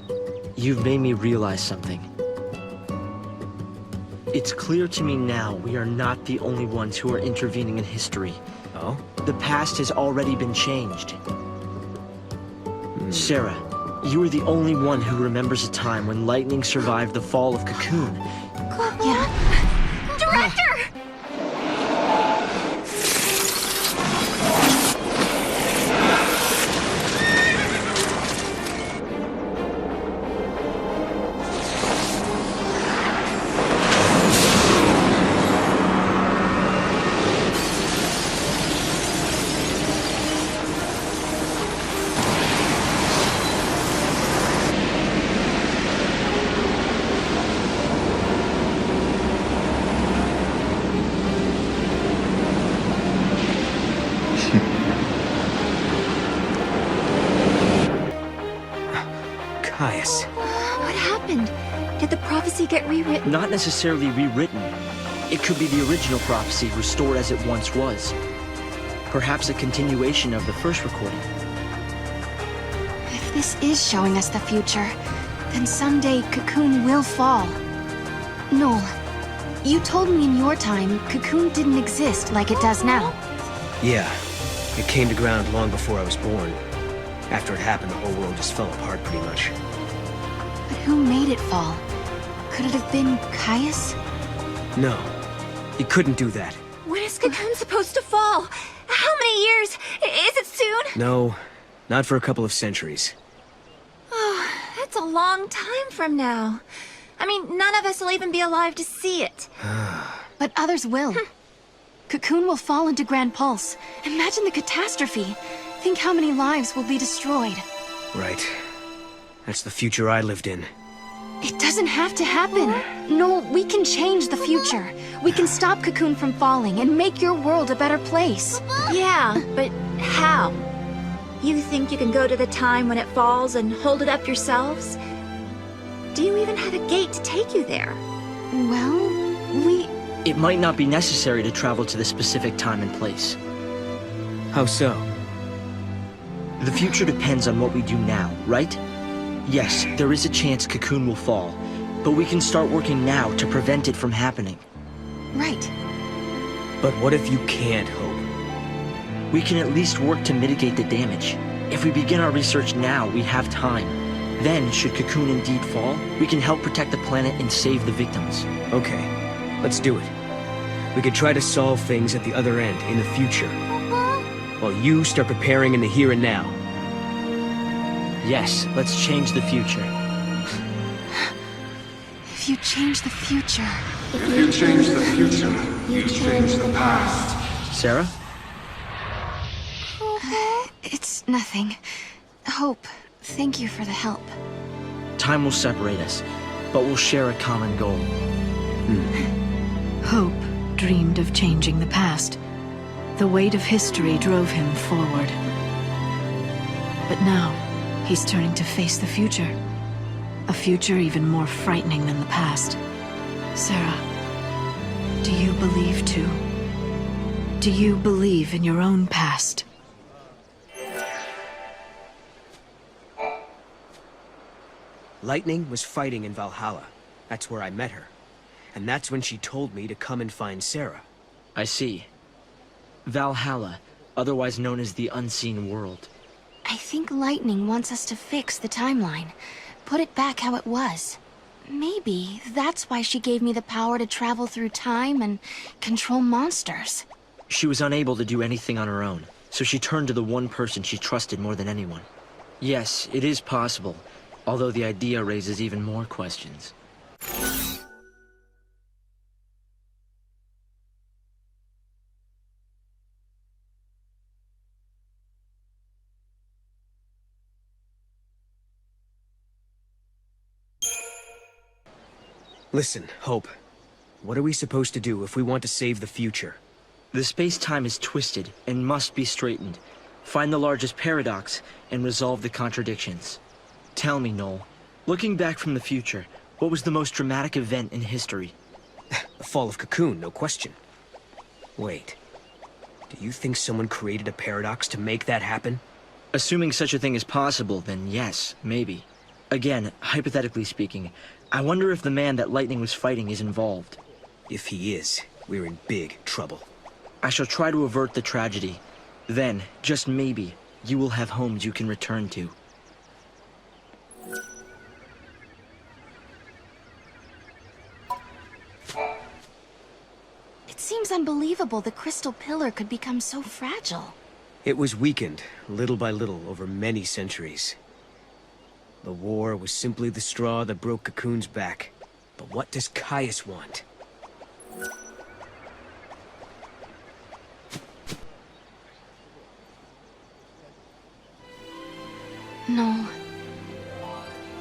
you've made me realize something. It's clear to me now we are not the only ones who are intervening in history. Oh? The past has already been changed. Sarah, you are the only one who remembers a time when Lightning survived the fall of Cocoon. Yeah. Director! Caius. What happened? Did the prophecy get rewritten? Not necessarily rewritten. It could be the original prophecy restored as it once was. Perhaps a continuation of the first recording. If this is showing us the future, then someday Cocoon will fall. Noel, you told me in your time Cocoon didn't exist like it does now. Yeah, it came to ground long before I was born. After it happened, the whole world just fell apart pretty much. But who made it fall? Could it have been Caius? No, he couldn't do that. When is Cocoon supposed to fall? How many years? Is it soon? No, not for a couple of centuries. Oh, that's a long time from now. I mean, none of us will even be alive to see it. But others will. Cocoon will fall into Grand Pulse. Imagine the catastrophe. Think how many lives will be destroyed. Right. That's the future I lived in. It doesn't have to happen. No, we can change the future. We can stop Cocoon from falling and make your world a better place. Yeah, but how? You think you can go to the time when it falls and hold it up yourselves? Do you even have a gate to take you there? Well, It might not be necessary to travel to the specific time and place. How so? The future depends on what we do now, right? Yes, there is a chance Cocoon will fall, but we can start working now to prevent it from happening. Right. But what if you can't, Hope? We can at least work to mitigate the damage. If we begin our research now, we have time. Then, should Cocoon indeed fall, we can help protect the planet and save the victims. Okay, let's do it. We could try to solve things at the other end, in the future. While you start preparing in the here and now. Yes, let's change the future. If you change the future... If you change the future, you change the past. Sarah? It's nothing. Hope, thank you for the help. Time will separate us, but we'll share a common goal. Hope dreamed of changing the past. The weight of history drove him forward. But now, he's turning to face the future. A future even more frightening than the past. Sarah, do you believe too? Do you believe in your own past? Lightning was fighting in Valhalla. That's where I met her. And that's when she told me to come and find Sarah. I see. Valhalla, otherwise known as the Unseen World. I think Lightning wants us to fix the timeline. Put it back how it was. Maybe that's why she gave me the power to travel through time and control monsters. She was unable to do anything on her own, so she turned to the one person she trusted more than anyone. Yes, it is possible, although the idea raises even more questions. Listen, Hope. What are we supposed to do if we want to save the future? The space-time is twisted and must be straightened. Find the largest paradox and resolve the contradictions. Tell me, Noel, looking back from the future, what was the most dramatic event in history? The fall of Cocoon, no question. Wait. Do you think someone created a paradox to make that happen? Assuming such a thing is possible, then yes, maybe. Again, hypothetically speaking, I wonder if the man that Lightning was fighting is involved. If he is, we're in big trouble. I shall try to avert the tragedy. Then, just maybe, you will have homes you can return to. It seems unbelievable the crystal pillar could become so fragile. It was weakened, little by little, over many centuries. The war was simply the straw that broke Cocoon's back. But what does Caius want? No.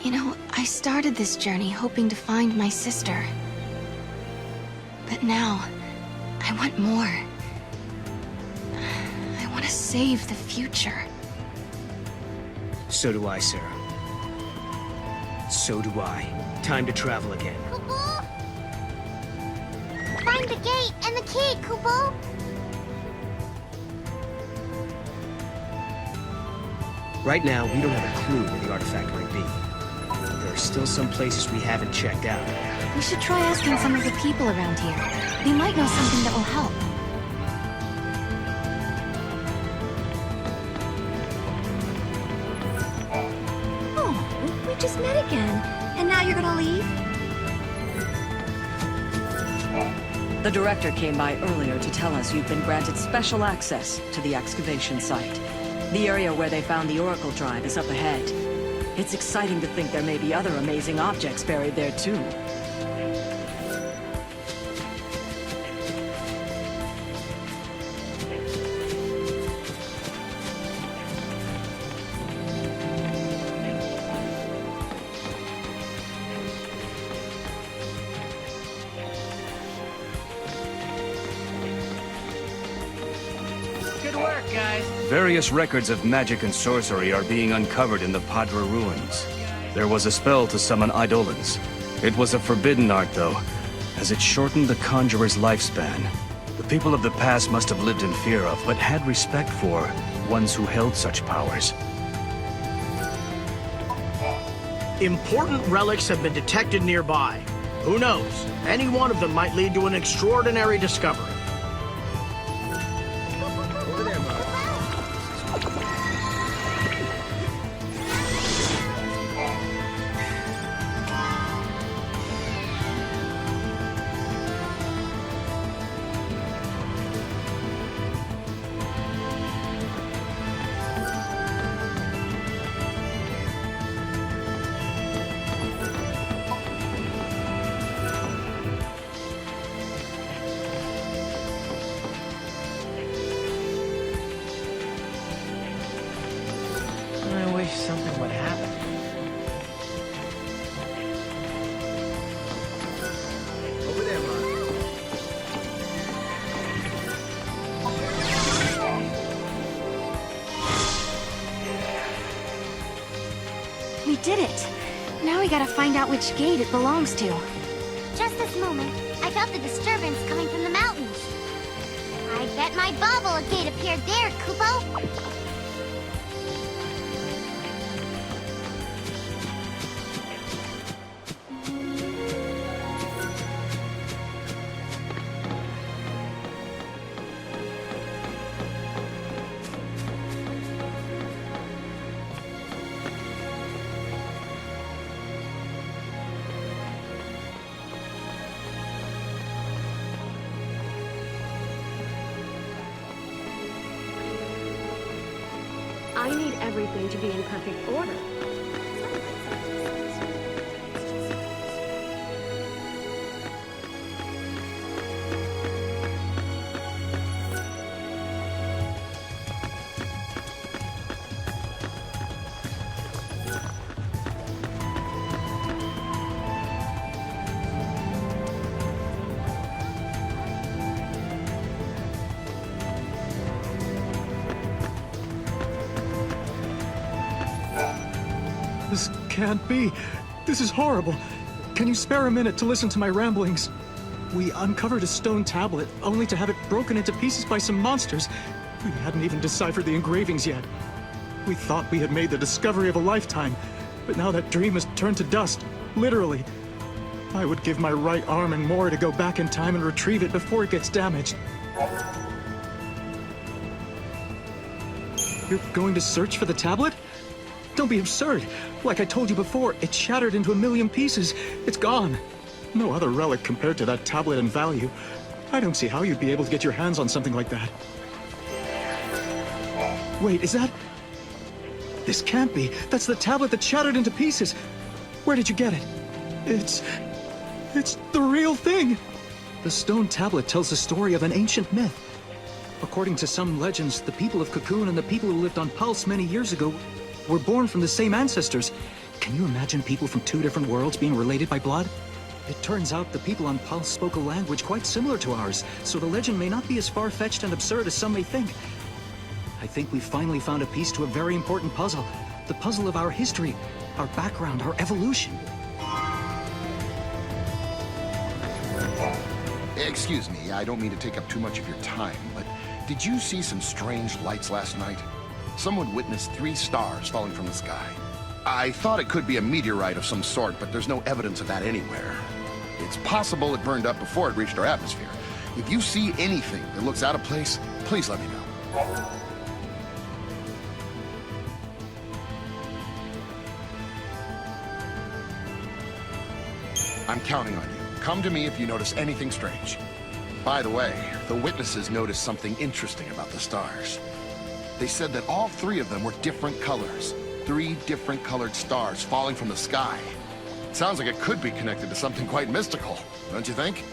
You know, I started this journey hoping to find my sister. But now, I want more. I want to save the future. So do I, Sarah. So do I. Time to travel again. Kupo? Find the gate and the key, Kupo! Right now, we don't have a clue where the artifact might be. There are still some places we haven't checked out. We should try asking some of the people around here. They might know something that will help. Oh, we just met again. And now you're gonna leave? The director came by earlier to tell us you've been granted special access to the excavation site. The area where they found the Oracle Drive is up ahead. It's exciting to think there may be other amazing objects buried there too. Good work, guys. Various records of magic and sorcery are being uncovered in the Padra ruins. There was a spell to summon Eidolons. It was a forbidden art, though, as it shortened the conjurer's lifespan. The people of the past must have lived in fear of, but had respect for, ones who held such powers. Important relics have been detected nearby. Who knows? Any one of them might lead to an extraordinary discovery. I wish something would happen. Over there, Mom. We did it! Now we gotta find out which gate it belongs to. Just this moment, I felt the disturbance coming from the mountains. I bet my bauble a gate appeared there, Kupo! I need everything to be in perfect order. This can't be. This is horrible. Can you spare a minute to listen to my ramblings? We uncovered a stone tablet, only to have it broken into pieces by some monsters. We hadn't even deciphered the engravings yet. We thought we had made the discovery of a lifetime, but now that dream has turned to dust, literally. I would give my right arm and more to go back in time and retrieve it before it gets damaged. You're going to search for the tablet? Don't be absurd. Like I told you before, it shattered into a million pieces. It's gone. No other relic compared to that tablet in value. I don't see how you'd be able to get your hands on something like that. Wait, is that... This can't be. That's the tablet that shattered into pieces. Where did you get it? It's the real thing. The stone tablet tells the story of an ancient myth. According to some legends, the people of Cocoon and the people who lived on Pulse many years ago were born from the same ancestors. Can you imagine people from two different worlds being related by blood? It turns out the people on Pulse spoke a language quite similar to ours, so the legend may not be as far-fetched and absurd as some may think. I think we finally found a piece to a very important puzzle. The puzzle of our history, our background, our evolution. Excuse me, I don't mean to take up too much of your time, but did you see some strange lights last night? Someone witnessed 3 stars falling from the sky. I thought it could be a meteorite of some sort, but there's no evidence of that anywhere. It's possible it burned up before it reached our atmosphere. If you see anything that looks out of place, please let me know. I'm counting on you. Come to me if you notice anything strange. By the way, the witnesses noticed something interesting about the stars. They said that all 3 of them were different colors. 3 different colored stars falling from the sky. Sounds like it could be connected to something quite mystical, don't you think?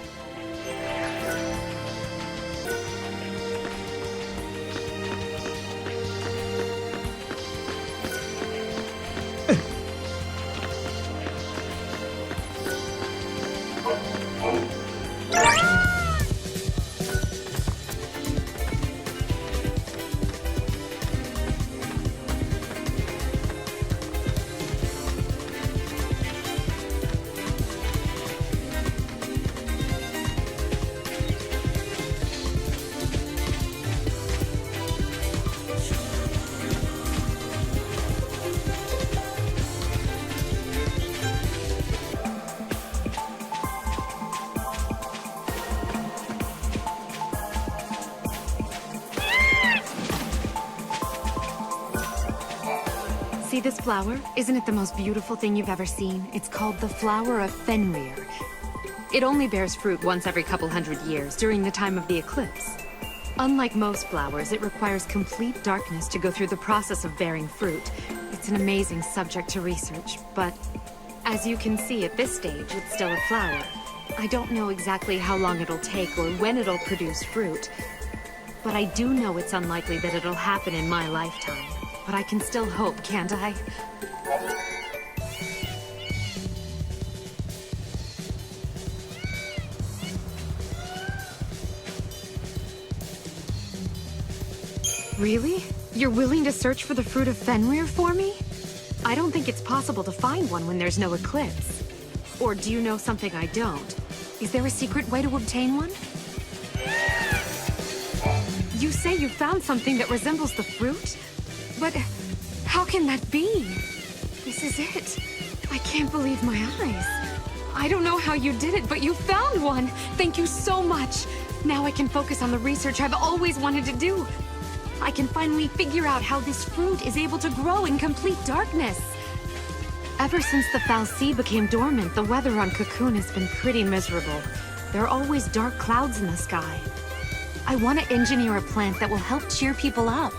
See this flower? Isn't it the most beautiful thing you've ever seen? It's called the flower of Fenrir. It only bears fruit once every couple hundred years, during the time of the eclipse. Unlike most flowers, it requires complete darkness to go through the process of bearing fruit. It's an amazing subject to research, but as you can see at this stage, it's still a flower. I don't know exactly how long it'll take or when it'll produce fruit, but I do know it's unlikely that it'll happen in my lifetime. But I can still hope, can't I? Really? You're willing to search for the fruit of Fenrir for me? I don't think it's possible to find one when there's no eclipse. Or do you know something I don't? Is there a secret way to obtain one? You say you found something that resembles the fruit? But how can that be? This is it. I can't believe my eyes. I don't know how you did it, but you found one! Thank you so much! Now I can focus on the research I've always wanted to do. I can finally figure out how this fruit is able to grow in complete darkness. Ever since the Fal'Cie became dormant, the weather on Cocoon has been pretty miserable. There are always dark clouds in the sky. I want to engineer a plant that will help cheer people up.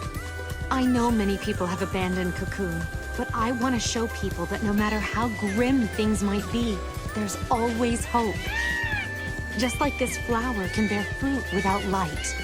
I know many people have abandoned Cocoon, but I want to show people that no matter how grim things might be, there's always hope. Just like this flower can bear fruit without light.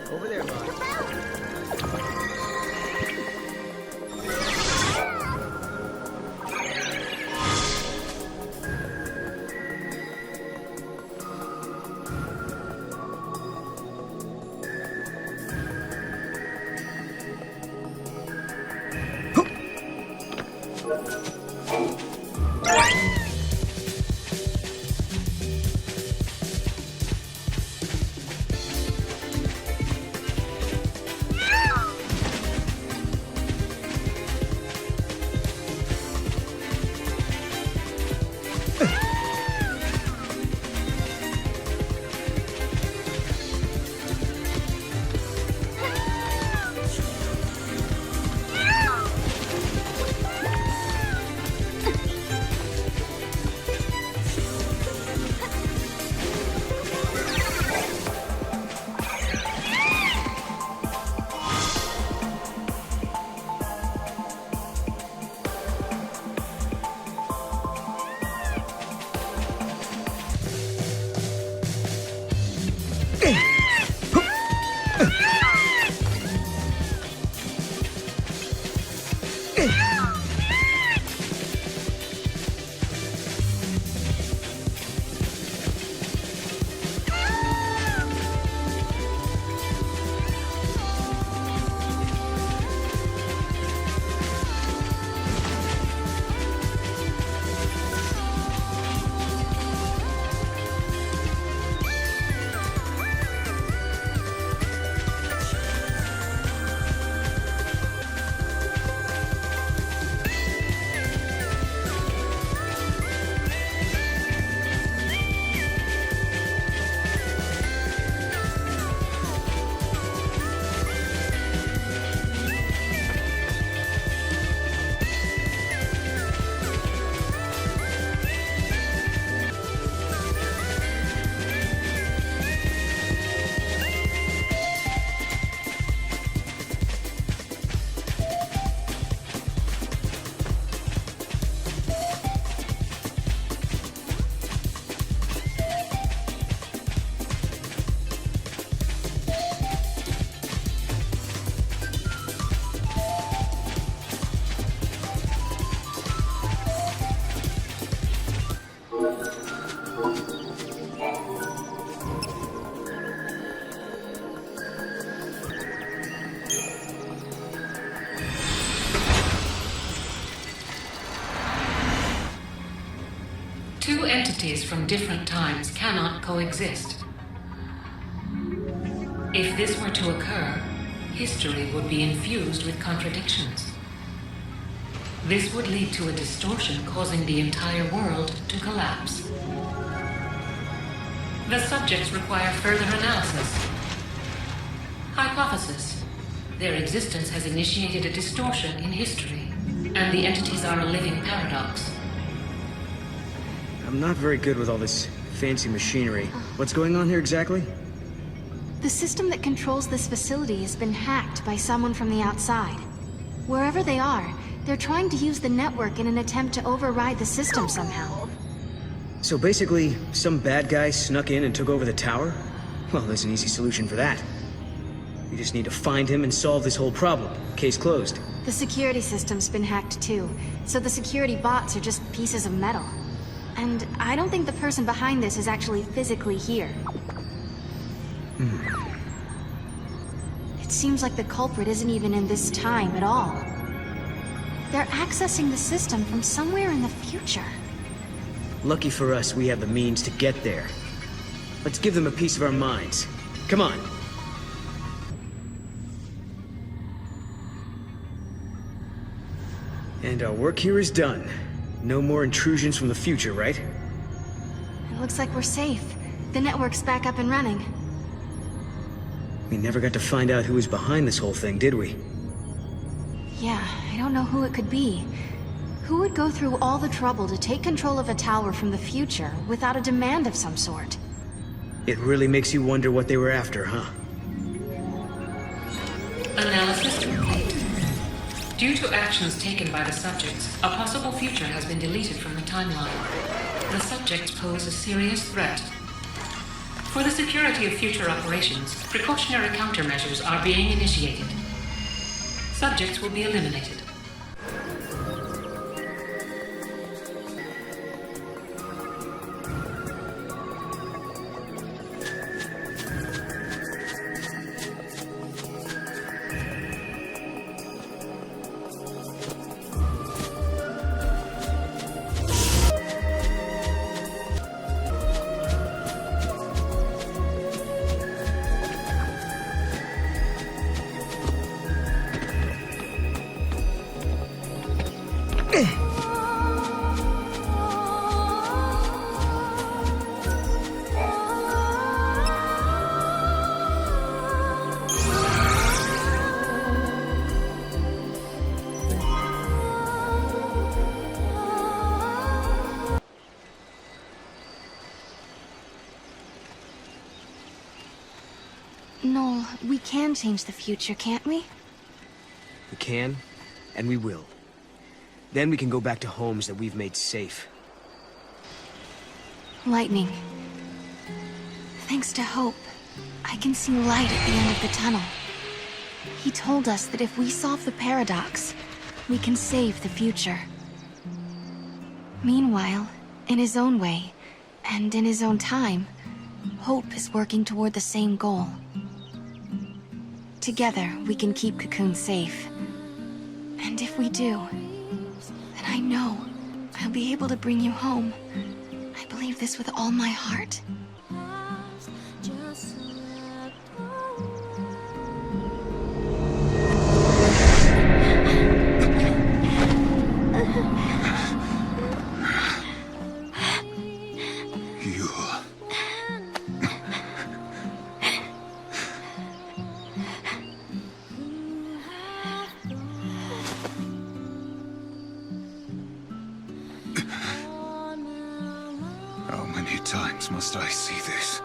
Over there, bud. entities from different times cannot coexist. If this were to occur, history would be infused with contradictions. This would lead to a distortion causing the entire world to collapse. The subjects require further analysis. Hypothesis. Their existence has initiated a distortion in history, and the entities are a living paradox. I'm not very good with all this fancy machinery. What's going on here exactly? The system that controls this facility has been hacked by someone from the outside. Wherever they are, they're trying to use the network in an attempt to override the system somehow. So basically, some bad guy snuck in and took over the tower? Well, there's an easy solution for that. We just need to find him and solve this whole problem. Case closed. The security system's been hacked too, so the security bots are just pieces of metal. And I don't think the person behind this is actually physically here. It seems like the culprit isn't even in this time at all. They're accessing the system from somewhere in the future. Lucky for us, we have the means to get there. Let's give them a piece of our minds. Come on. And our work here is done. No more intrusions from the future, right? It looks like we're safe. The network's back up and running. We never got to find out who was behind this whole thing, did we? Yeah, I don't know who it could be. Who would go through all the trouble to take control of a tower from the future without a demand of some sort? It really makes you wonder what they were after, huh? Analysis complete. Due to actions taken by the subjects, a possible future has been deleted from the timeline. The subjects pose a serious threat. For the security of future operations, precautionary countermeasures are being initiated. Subjects will be eliminated. Noel, we can change the future, can't we? We can, and we will. Then we can go back to homes that we've made safe. Lightning. Thanks to Hope, I can see light at the end of the tunnel. He told us that if we solve the paradox, we can save the future. Meanwhile, in his own way, and in his own time, Hope is working toward the same goal. Together, we can keep Cocoon safe. And if we do, then I know I'll be able to bring you home. I believe this with all my heart. How many times must I see this?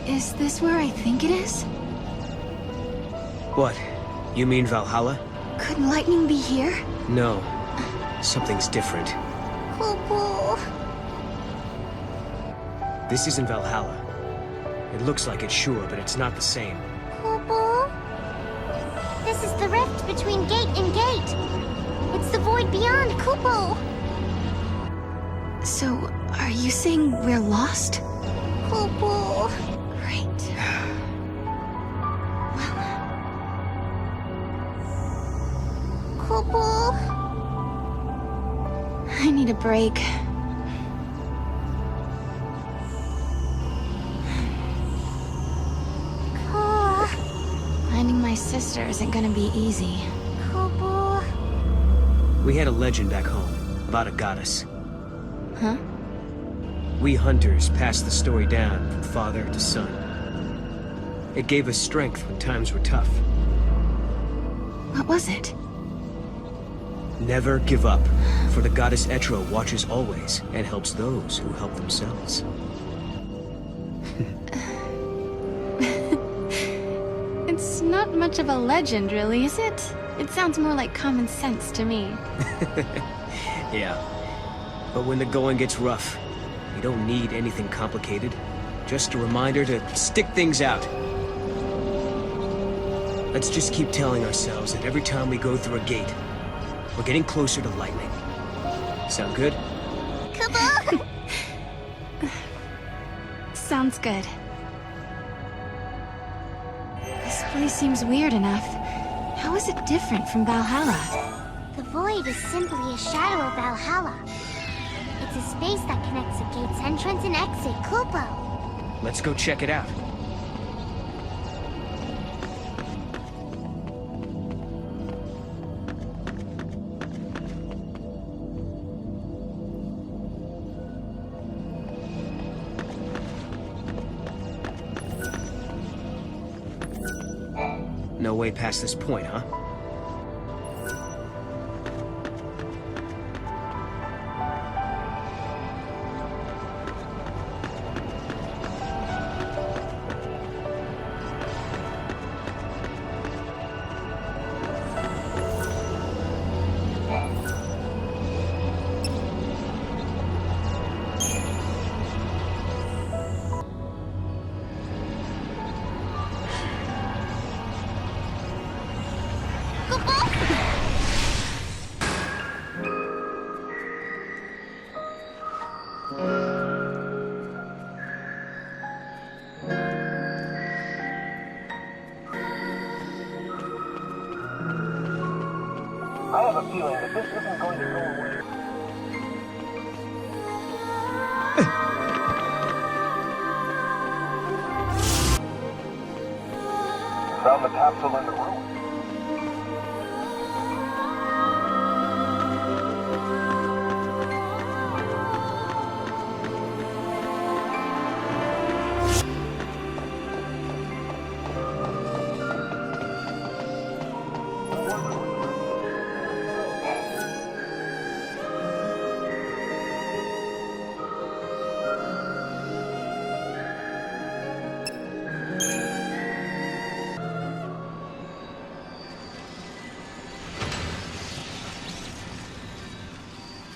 Is this where I think it is? What? You mean Valhalla? Could lightning be here? No. Something's different. This isn't Valhalla. It looks like it, sure, but it's not the same. This is the rift between gate and gate. It's the void beyond, Kupo. So, are you saying we're lost? Kupo. Right. Kupo. I need a break. Finding my sister isn't gonna be easy. Kupo. We had a legend back home about a goddess. Huh? We hunters passed the story down from father to son. It gave us strength when times were tough. What was it? Never give up, for the goddess Etro watches always and helps those who help themselves. It's not much of a legend, really, is it? It sounds more like common sense to me. Yeah. But when the going gets rough, you don't need anything complicated. Just a reminder to stick things out. Let's just keep telling ourselves that every time we go through a gate, we're getting closer to lightning. Sound good? Kupo! Sounds good. This place seems weird enough. How is it different from Valhalla? The void is simply a shadow of Valhalla. It's a space that connects the gate's entrance and exit, Kupo. Let's go check it out. No way past this point, huh? I have a feeling that this isn't going to go away. Found the capsule in the room.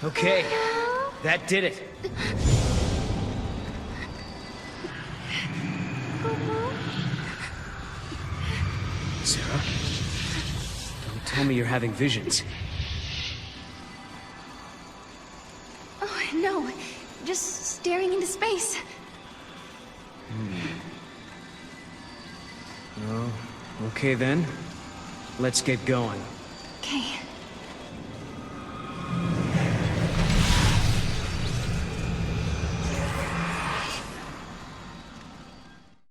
Okay, that did it. Sarah? Don't tell me you're having visions. Oh, no. Just staring into space. Oh, okay then. Let's get going. Okay.